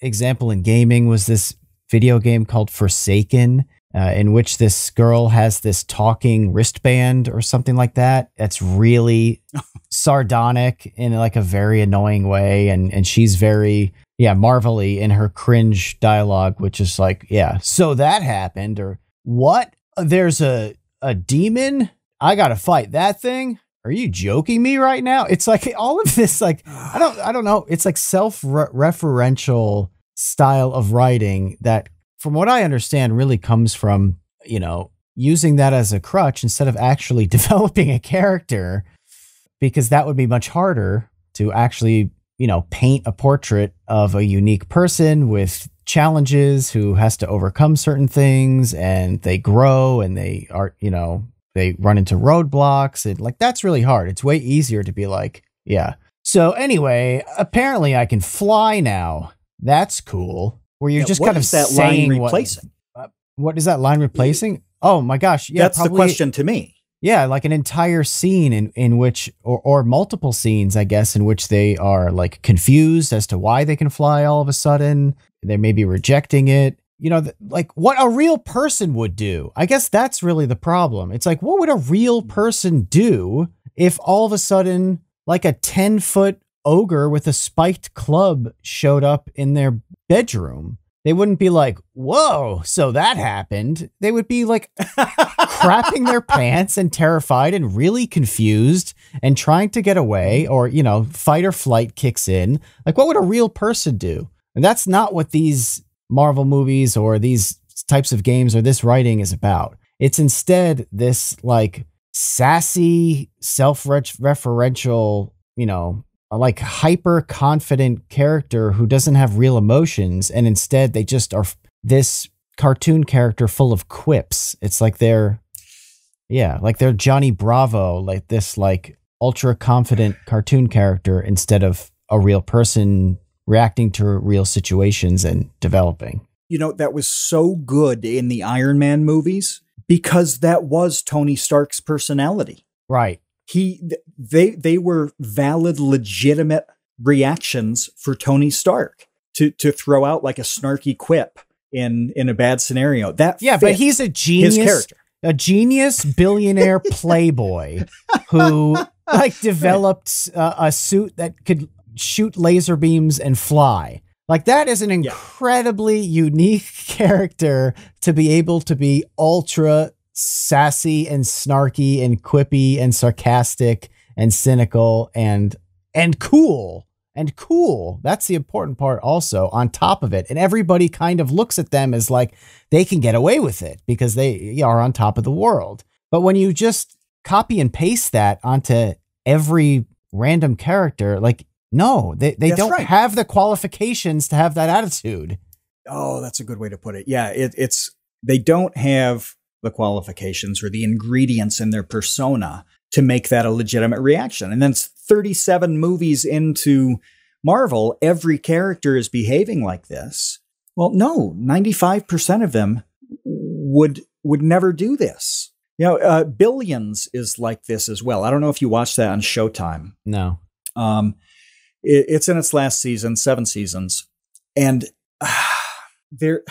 example in gaming was this video game called Forsaken, in which this girl has this talking wristband or something like that. That's really sardonic in like a very annoying way. And she's very, Marvel-y in her cringe dialogue, which is like, so that happened, or what? There's a demon? I got to fight that thing? Are you joking me right now? It's like all of this, like, I don't know. It's like self-referential style of writing that, from what I understand, really comes from, using that as a crutch instead of actually developing a character, because that would be much harder to actually, paint a portrait of a unique person with challenges, who has to overcome certain things, and they grow, and they are, they run into roadblocks, and like, that's really hard. It's way easier to be like, So anyway, apparently I can fly now. That's cool. Where you're just kind of saying line replacing. What is that line replacing? Oh my gosh. Yeah, that's probably the question to me. Yeah, like an entire scene in which, or multiple scenes, I guess, in which they are like confused as to why they can fly all of a sudden. They may be rejecting it. Like what a real person would do. I guess that's really the problem. It's like, what would a real person do if all of a sudden, like, a 10-foot ogre with a spiked club showed up in their bedroom? They wouldn't be like, whoa, so that happened. They would be like crapping their pants and terrified and really confused and trying to get away, or, fight or flight kicks in. Like, what would a real person do? And that's not what these Marvel movies or these types of games or this writing is about. It's instead this like sassy, self-referential, like hyper confident character who doesn't have real emotions. And instead they just are this cartoon character full of quips. It's like they're Johnny Bravo, like this like ultra confident cartoon character instead of a real person reacting to real situations and developing. That was so good in the Iron Man movies, because that was Tony Stark's personality. Right. They were valid, legitimate reactions for Tony Stark to throw out like a snarky quip in a bad scenario. That but he's a genius, his character. A genius billionaire playboy who like developed a suit that could shoot laser beams and fly. Like that is an incredibly unique character to be able to be ultra sassy and snarky and quippy and sarcastic and cynical and cool. And cool. That's the important part also on top of it. And everybody kind of looks at them as like they can get away with it because they are on top of the world. But when you just copy and paste that onto every random character, like, no, they don't have the qualifications to have that attitude. Oh, that's a good way to put it. Yeah, they don't have the qualifications or the ingredients in their persona to make that a legitimate reaction. And then 37 movies into Marvel, every character is behaving like this. Well, no, 95% of them would never do this. You know, Billions is like this as well. I don't know if you watched that on Showtime. No. It's in its last season, 7 seasons. And there's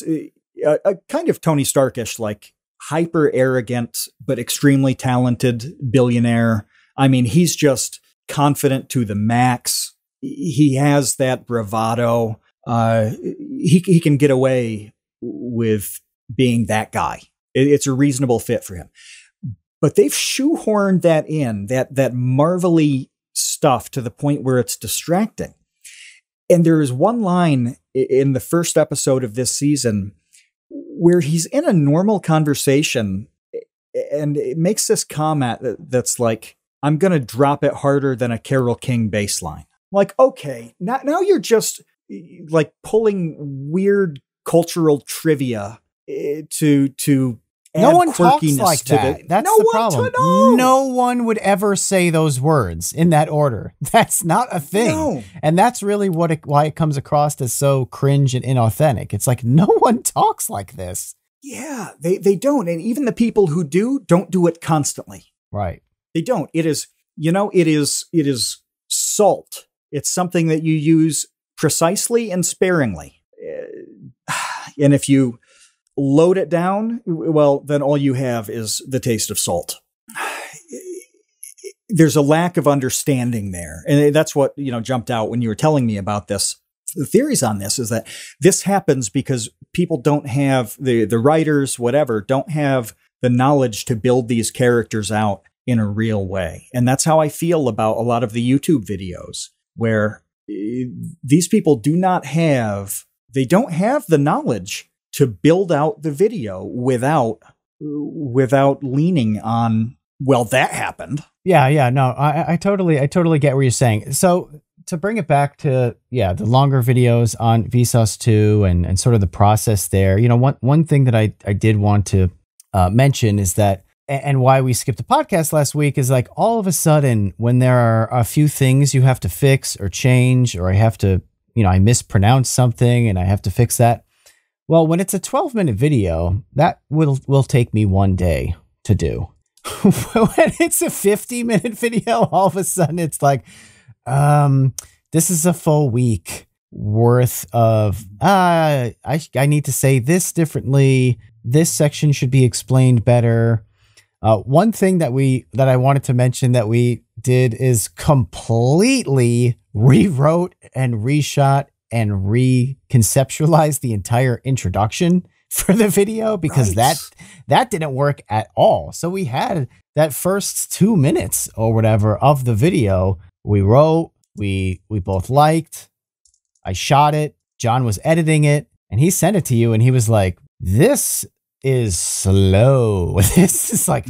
a kind of Tony Starkish, like hyper arrogant, but extremely talented billionaire. I mean, he's just confident to the max. He has that bravado. He can get away with being that guy. It's a reasonable fit for him. But they've shoehorned that in, that Marvel-y stuff to the point where it's distracting. And there is one line in the first episode of this season where he's in a normal conversation and it makes this comment that's like, I'm going to drop it harder than a Carole King bass line. Like, okay, now you're just like pulling weird cultural trivia to no one talks like to that. That's the problem. No one would ever say those words in that order. That's not a thing. No. And that's really why it comes across as so cringe and inauthentic. It's like, no one talks like this. Yeah, they don't. And even the people who don't do it constantly. Right. They don't. It is salt. It's something that you use precisely and sparingly. And if you load it down, well, then all you have is the taste of salt. There's a lack of understanding there. And that's what, jumped out when you were telling me about this. The theories on this is that this happens because people don't have, the writers, whatever, don't have the knowledge to build these characters out in a real way. And that's how I feel about a lot of the YouTube videos, where these people don't have the knowledge to build out the video without leaning on, well, that happened. Yeah. No, I totally get what you're saying. So to bring it back to, the longer videos on vsauce 2 and sort of the process there, one thing that I did want to mention is that, and why we skipped the podcast last week is like all of a sudden when there are a few things you have to fix or change, or I have to, I mispronounce something and I have to fix that. Well, when it's a 12-minute video, that will take me one day to do. When it's a 50-minute video, all of a sudden it's like, this is a full week worth of, I need to say this differently. This section should be explained better. One thing that I wanted to mention that we did is completely rewrote and reshot and reconceptualized the entire introduction for the video, because that didn't work at all. So we had that first 2 minutes or whatever of the video we wrote, we both liked. I shot it. John was editing it and he sent it to you and he was like, this is slow. This is like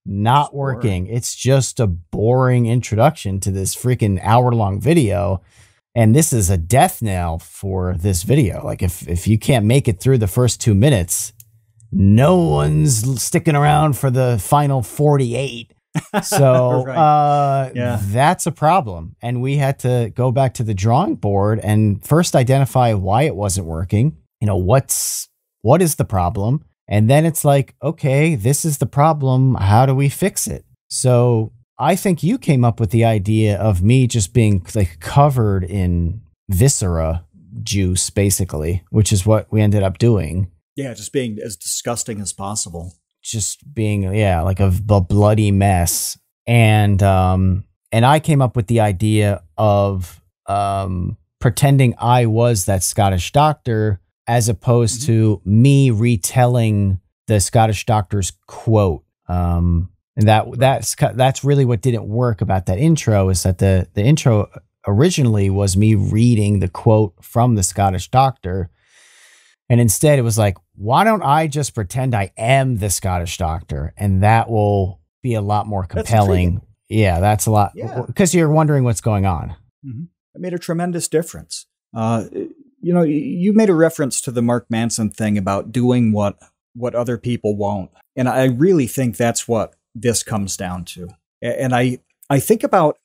not working. It's just a boring introduction to this freaking hour-long video. And this is a death knell for this video. Like if you can't make it through the first 2 minutes, no one's sticking around for the final 48. So that's a problem. And we had to go back to the drawing board and first identify why it wasn't working. What is the problem? And then it's like, okay, this is the problem. How do we fix it? So I think you came up with the idea of me just being like covered in viscera juice, basically, which is what we ended up doing. Yeah, just being as disgusting as possible. Just being, yeah, like a bloody mess. And I came up with the idea of pretending I was that Scottish doctor, as opposed to me retelling the Scottish doctor's quote. And that's really what didn't work about that intro, is that the intro originally was me reading the quote from the Scottish doctor. And instead it was like, why don't I just pretend I am the Scottish doctor? And that will be a lot more compelling. That's a lot, because you're wondering what's going on. Mm-hmm. It made a tremendous difference. You made a reference to the Mark Manson thing about doing what other people won't. And I really think that's what this comes down to. And I think about,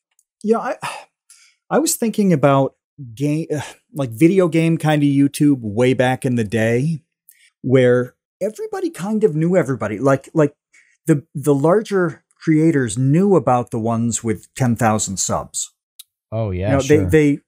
I was thinking about like video game kind of YouTube way back in the day, where everybody kind of knew everybody. Like the larger creators knew about the ones with 10,000 subs. Oh yeah, sure. They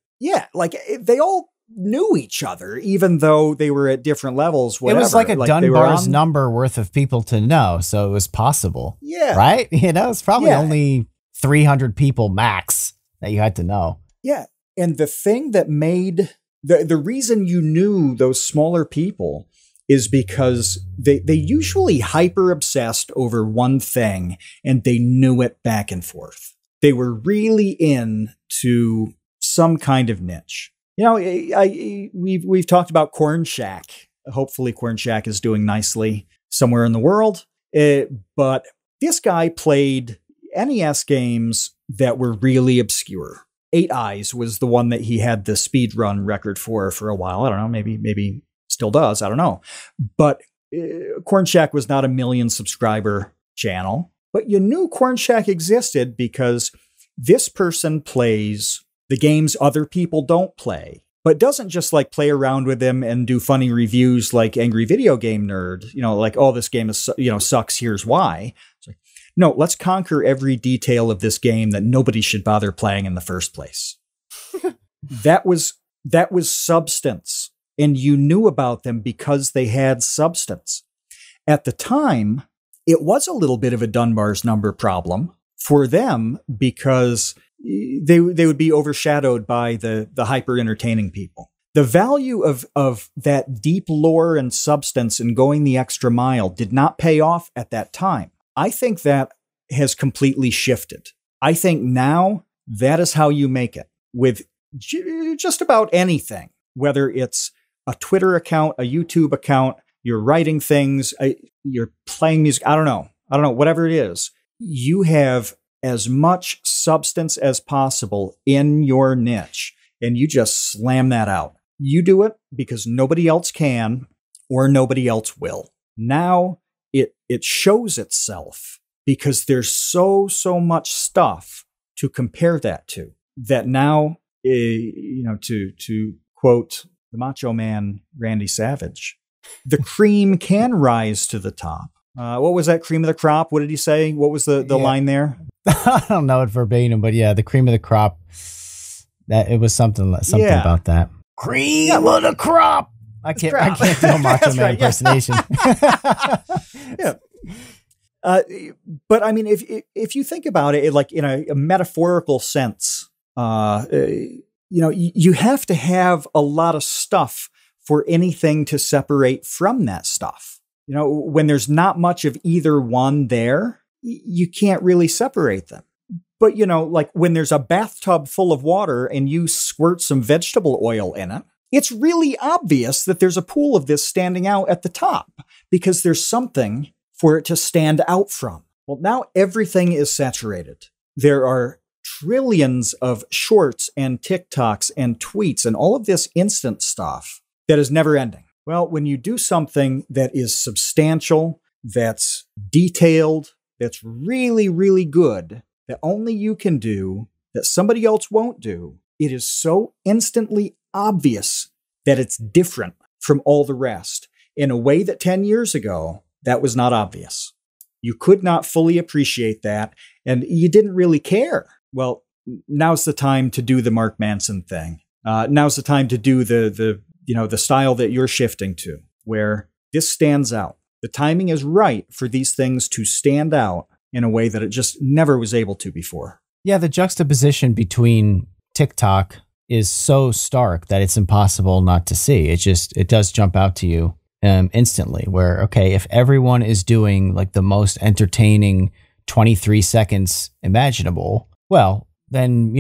all knew each other, even though they were at different levels. Whatever. It was like a Dunbar's number worth of people to know, so it was possible. Yeah, right. It's probably only 300 people max that you had to know. Yeah, and the thing that made the reason you knew those smaller people is because they usually hyper obsessed over one thing, and they knew it back and forth. They were really into some kind of niche. We've talked about Corn Shack. Hopefully Corn Shack is doing nicely somewhere in the world. But this guy played NES games that were really obscure. 8 Eyes was the one that he had the speed run record for a while. I don't know, maybe still does. I don't know. But Corn Shack was not a 1 million subscriber channel. But you knew Corn Shack existed because this person plays the games other people don't play, but doesn't just like play around with them and do funny reviews like Angry Video Game Nerd, like, oh, this game is, sucks, here's why. It's like, no, let's conquer every detail of this game that nobody should bother playing in the first place. That was substance. And you knew about them because they had substance. At the time, it was a little bit of a Dunbar's number problem for them because they would be overshadowed by the hyper entertaining people. The value of that deep lore and substance and going the extra mile did not pay off at that time. I think that has completely shifted. I think now that is how you make it with just about anything, whether it's a Twitter account, a YouTube account, you're writing things, you're playing music. I don't know, whatever it is. You have as much substance as possible in your niche, and you just slam that out. You do it because nobody else can or nobody else will. Now it shows itself because there's so much stuff to compare that to, that now, to quote the Macho Man Randy Savage, the cream can rise to the top. What was that? Cream of the crop? What did he say? What was the line there? I don't know it verbatim, but yeah, the cream of the crop. That it was something about that. Cream of the crop. I can't do a Macho Man impersonation. Yeah. But I mean, if you think about it, like in a metaphorical sense, you have to have a lot of stuff for anything to separate from that stuff. When there's not much of either one there, you can't really separate them. But, like when there's a bathtub full of water and you squirt some vegetable oil in it, it's really obvious that there's a pool of this standing out at the top because there's something for it to stand out from. Well, now everything is saturated. There are trillions of shorts and TikToks and tweets and all of this instant stuff that is never ending. Well, when you do something that is substantial, that's detailed, that's really, really good, that only you can do, that somebody else won't do, it is so instantly obvious that it's different from all the rest in a way that 10 years ago, that was not obvious. You could not fully appreciate that. and you didn't really care. Well, now's the time to do the Mark Manson thing. Now's the time to do the style that you're shifting to, where this stands out. The timing is right for these things to stand out in a way that it just never was able to before. Yeah, the juxtaposition between TikTok is so stark that it's impossible not to see. It does jump out to you instantly, where, okay, if everyone is doing like the most entertaining 23 seconds imaginable, well, then,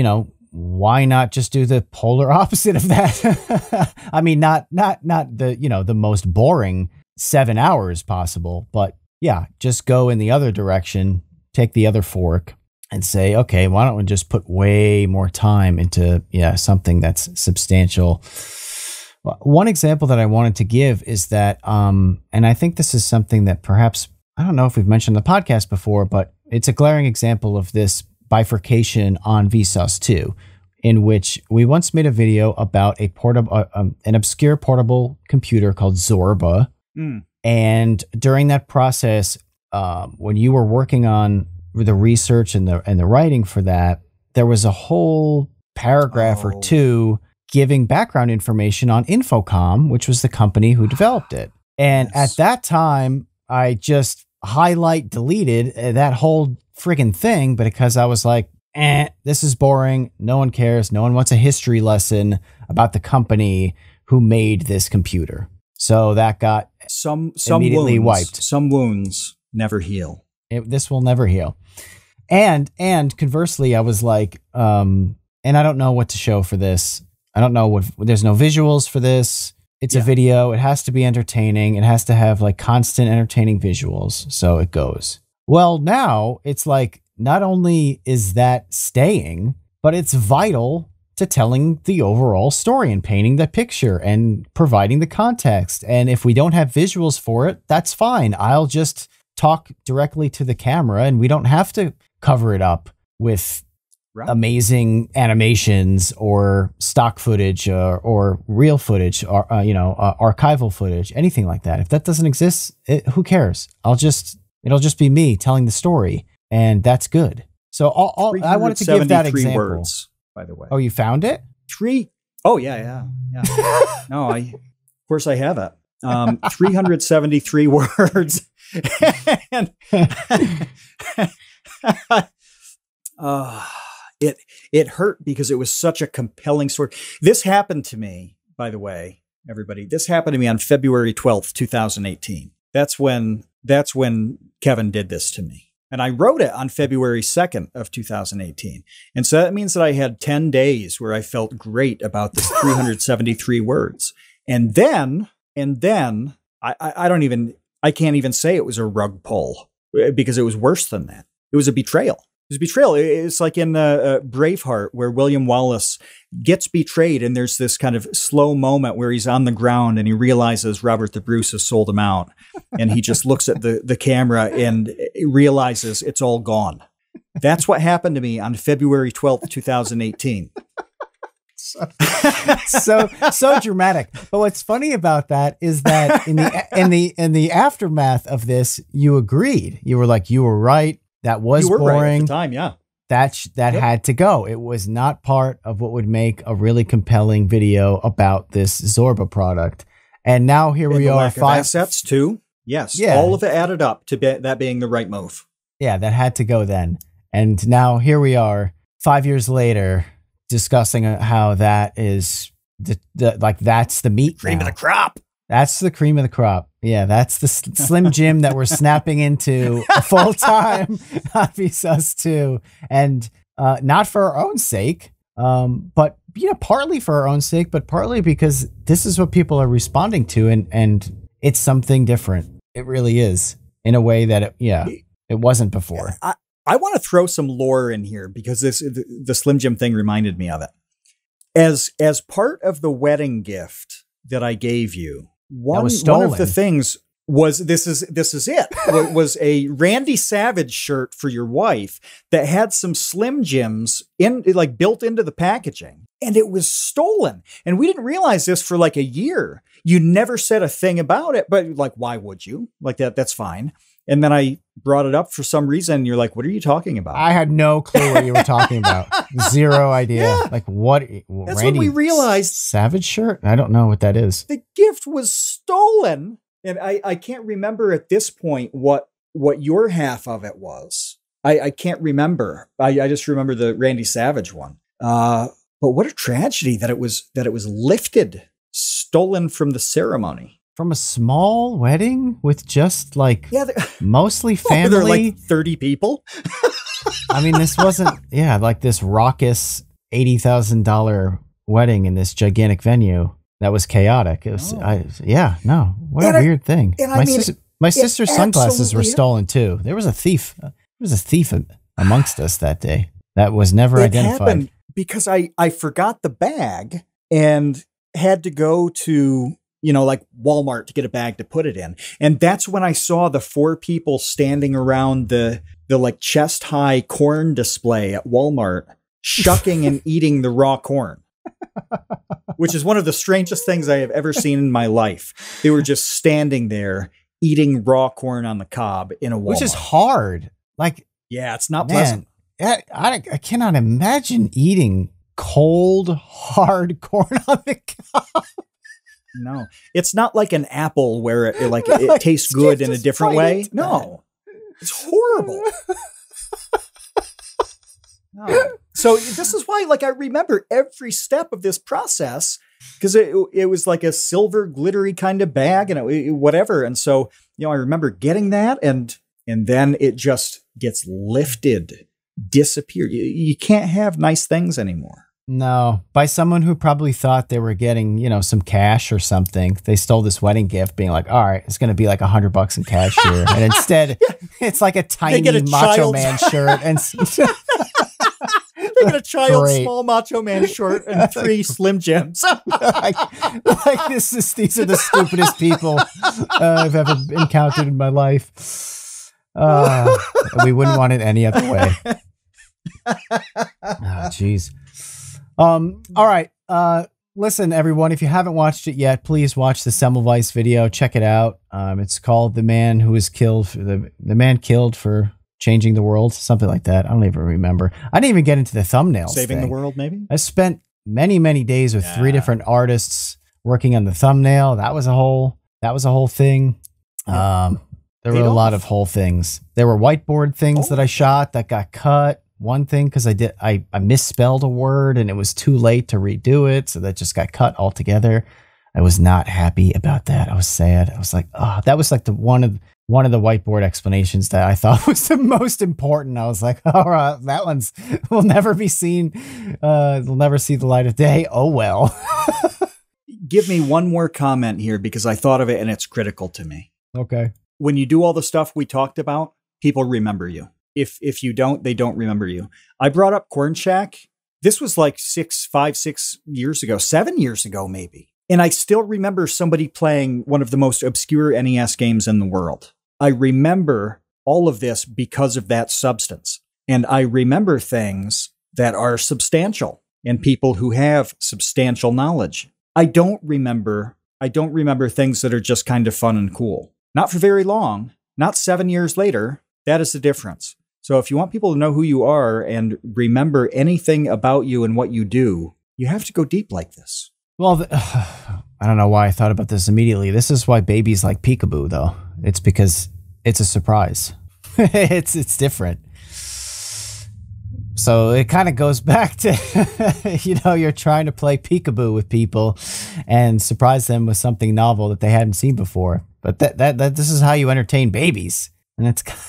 why not just do the polar opposite of that? I mean, not the, the most boring 7 hours possible, but yeah, just go in the other direction, take the other fork and say, okay, why don't we just put way more time into, something that's substantial. One example that I wanted to give is that, and I think this is something that perhaps, I don't know if we've mentioned on the podcast before, but it's a glaring example of this bifurcation on vsauce 2, in which we once made a video about a portable, an obscure portable computer called Zorba. And during that process, when you were working on the research and the writing for that, there was a whole paragraph or two giving background information on Infocom, which was the company who developed it. And at that time, I just deleted that whole friggin' thing, but because I was like, this is boring. No one cares. No one wants a history lesson about the company who made this computer. So that got some immediately wiped. Some wounds never heal. This will never heal. And conversely, I was like, and I don't know what to show for this. I don't know there's no visuals for this. It's a video. It has to be entertaining. It has to have like constant entertaining visuals. So it goes. Well, now it's like, not only is that staying, but it's vital to telling the overall story and painting the picture and providing the context. And if we don't have visuals for it, that's fine. I'll just talk directly to the camera and we don't have to cover it up with amazing animations or stock footage or real footage or, archival footage, anything like that. If that doesn't exist, who cares? It'll just be me telling the story, and that's good. So I wanted to give that example. Words, by the way. Oh, you found it? 3. Oh, yeah. No, of course I have it. 373 words. And it hurt because it was such a compelling story. This happened to me, by the way, everybody. This happened to me on February 12th, 2018. That's when Kevin did this to me. And I wrote it on February 2nd of 2018. And so that means that I had 10 days where I felt great about this 373 words. And then I can't even say it was a rug pull, because it was worse than that. It was a betrayal. It was betrayal. It's like in Braveheart, where William Wallace gets betrayed, and there's this kind of slow moment where he's on the ground and he realizes Robert the Bruce has sold him out. And he just looks at the camera and realizes it's all gone. That's what happened to me on February 12th, 2018. So dramatic. But what's funny about that is that in the aftermath of this, you agreed. You were like, you were right. That was boring. Right at the time, yeah. That had to go. It was not part of what would make a really compelling video about this Zorba product. And now here we are. 5 assets too. Yes. Yeah. All of it added up to that being the right move. Yeah, that had to go then. And now here we are 5 years later discussing how that is that's the meat. Cream of the crop. That's the cream of the crop. Yeah, that's the Slim Jim that we're snapping into full time on vsauce 2, and not for our own sake, but partly for our own sake, but partly because this is what people are responding to, and it's something different. It really is, in a way that it wasn't before. I want to throw some lore in here because the Slim Jim thing reminded me of it. As part of the wedding gift that I gave you. One of the things was this is it was a Randy Savage shirt for your wife that had some Slim Jims built into the packaging, and it was stolen. And we didn't realize this for like a year. You never said a thing about it, but like, why would you? Like that's fine. And then I brought it up for some reason. And you're like, what are you talking about? I had no clue what you were talking about. Zero idea. Yeah. Like what? That's Randy when we realized Savage shirt? I don't know what that is. the gift was stolen. And I can't remember at this point what your half of it was. I can't remember. I just remember the Randy Savage one. But what a tragedy that it was lifted, stolen from the ceremony. From a small wedding with just like mostly family. There were like 30 people. I mean, this wasn't, like this raucous $80,000 wedding in this gigantic venue that was chaotic. It was, what a weird thing. My sister's sunglasses were stolen too. There was a thief. There was a thief amongst us that day that was never identified. Happened because I forgot the bag and had to go to, like Walmart to get a bag to put it in. And that's when I saw the 4 people standing around the like chest high corn display at Walmart, shucking and eating the raw corn, which is one of the strangest things I have ever seen in my life. They were just standing there eating raw corn on the cob in a Walmart. Which is hard. Like, yeah, it's not pleasant. I cannot imagine eating cold, hard corn on the cob. No, it's not like an apple where it tastes good in a different way. No, it's horrible. No. So this is why, I remember every step of this process because it was like a silver glittery kind of bag and whatever. And so, I remember getting that and then it just gets lifted, disappeared. You can't have nice things anymore. No, by someone who probably thought they were getting, some cash or something. They stole this wedding gift being like, all right, it's going to be like $100 in cash here. And instead it's like a tiny Macho Man shirt. And they get a child's small Macho Man shirt and 3 Slim Jims. These are the stupidest people I've ever encountered in my life. We wouldn't want it any other way. Jeez. All right. Listen, everyone, if you haven't watched it yet, please watch the Semmelweis video. Check it out. It's called The Man Who Was Killed, the Man Killed for Changing the World, something like that. I don't even remember. I didn't even get into the thumbnails. Saving the world, maybe? I spent many, many days with 3 different artists working on the thumbnail. That was a whole thing. There were a lot of whole things. There were whiteboard things that I shot that got cut. One thing, because I misspelled a word and it was too late to redo it. So that just got cut altogether. I was not happy about that. I was sad. I was like, that was like one of the whiteboard explanations that I thought was the most important. I was like, all right, that one's will never be seen. Will never see the light of day. Oh, well. Give me one more comment here because I thought of it and it's critical to me. Okay. When you do all the stuff we talked about, people remember you. If you don't, they don't remember you. I brought up Corn Shack. This was like 5, 6 years ago, 7 years ago, maybe. And I still remember somebody playing one of the most obscure NES games in the world. I remember all of this because of that substance. And I remember things that are substantial and people who have substantial knowledge. I don't remember things that are just kind of fun and cool. Not for very long, not 7 years later. That is the difference. So if you want people to know who you are and remember anything about you and what you do, you have to go deep like this. Well, I don't know why I thought about this immediately. This is why babies like peekaboo, though. It's because it's a surprise. It's different. So it kind of goes back to, you're trying to play peekaboo with people and surprise them with something novel that they hadn't seen before. But this is how you entertain babies, and it's kind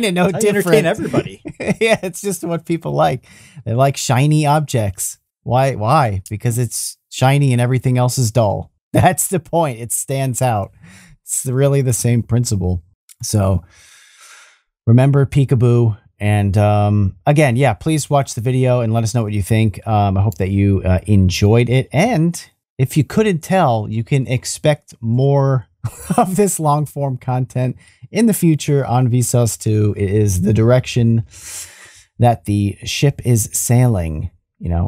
of no different. Entertain everybody. Yeah, it's just what people like. They like shiny objects. Why? Because it's shiny and everything else is dull. That's the point. It stands out. It's really the same principle. So remember peekaboo. And again, please watch the video and let us know what you think. I hope that you enjoyed it. And if you couldn't tell, you can expect more of this long form content in the future on vsauce 2. It is the direction that the ship is sailing,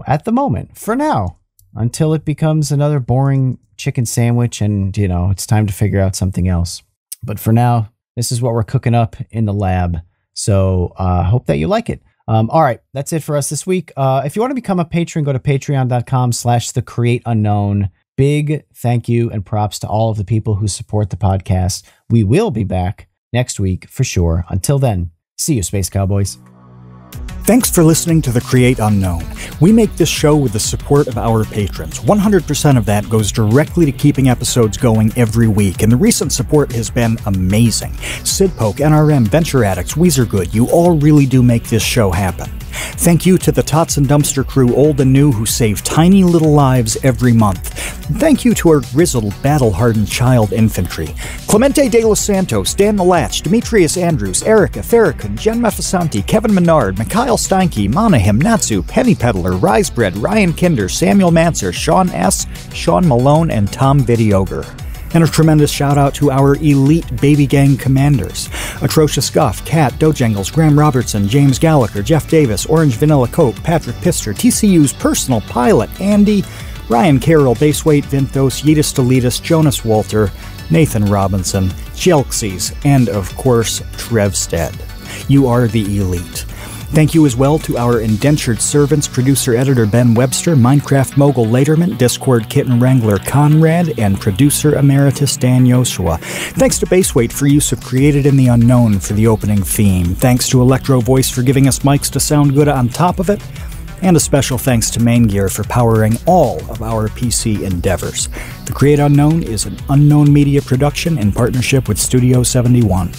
at the moment, for now, until it becomes another boring chicken sandwich and, it's time to figure out something else. But for now, This is what we're cooking up in the lab. So hope that you like it. All right, that's it for us this week. If you want to become a patron, go to patreon.com/thecreateunknown. Big thank you and props to all of the people who support the podcast. We will be back next week for sure. Until then, see you, Space Cowboys. Thanks for listening to The Create Unknown. We make this show with the support of our patrons. 100% of that goes directly to keeping episodes going every week, and the recent support has been amazing. Sidpoke, NRM, Venture Addicts, Weezergood, you all really do make this show happen. Thank you to the Tots and Dumpster crew, old and new, who save tiny little lives every month. And thank you to our grizzled, battle-hardened child infantry. Clemente de los Santos, Dan the Latch, Demetrius Andrews, Erica, Farrakhan, Jen Mefisanti, Kevin Menard, Mikhail Steinke, Monahim, Natsu, Penny Peddler, Risebread, Ryan Kinder, Samuel Manser, Sean S., Sean Malone, and Tom Videoger. And a tremendous shout out to our elite baby gang commanders: Atrocious Guff, Kat, Dojangles, Graham Robertson, James Gallagher, Jeff Davis, Orange Vanilla Coke, Patrick Pister, TCU's personal pilot, Andy, Ryan Carroll, Baseweight, Vinthos, Yeetus Deletus, Jonas Walter, Nathan Robinson, Jelxies, and of course, Trevstead. You are the elite. Thank you as well to our indentured servants, producer-editor Ben Webster, Minecraft mogul Laterman, Discord kitten wrangler Conrad, and producer emeritus Dan Yoshua. Thanks to Baseweight for use of Created in the Unknown for the opening theme. Thanks to Electro Voice for giving us mics to sound good on top of it. And a special thanks to Main Gear for powering all of our PC endeavors. The Create Unknown is an Unknown Media production in partnership with Studio 71.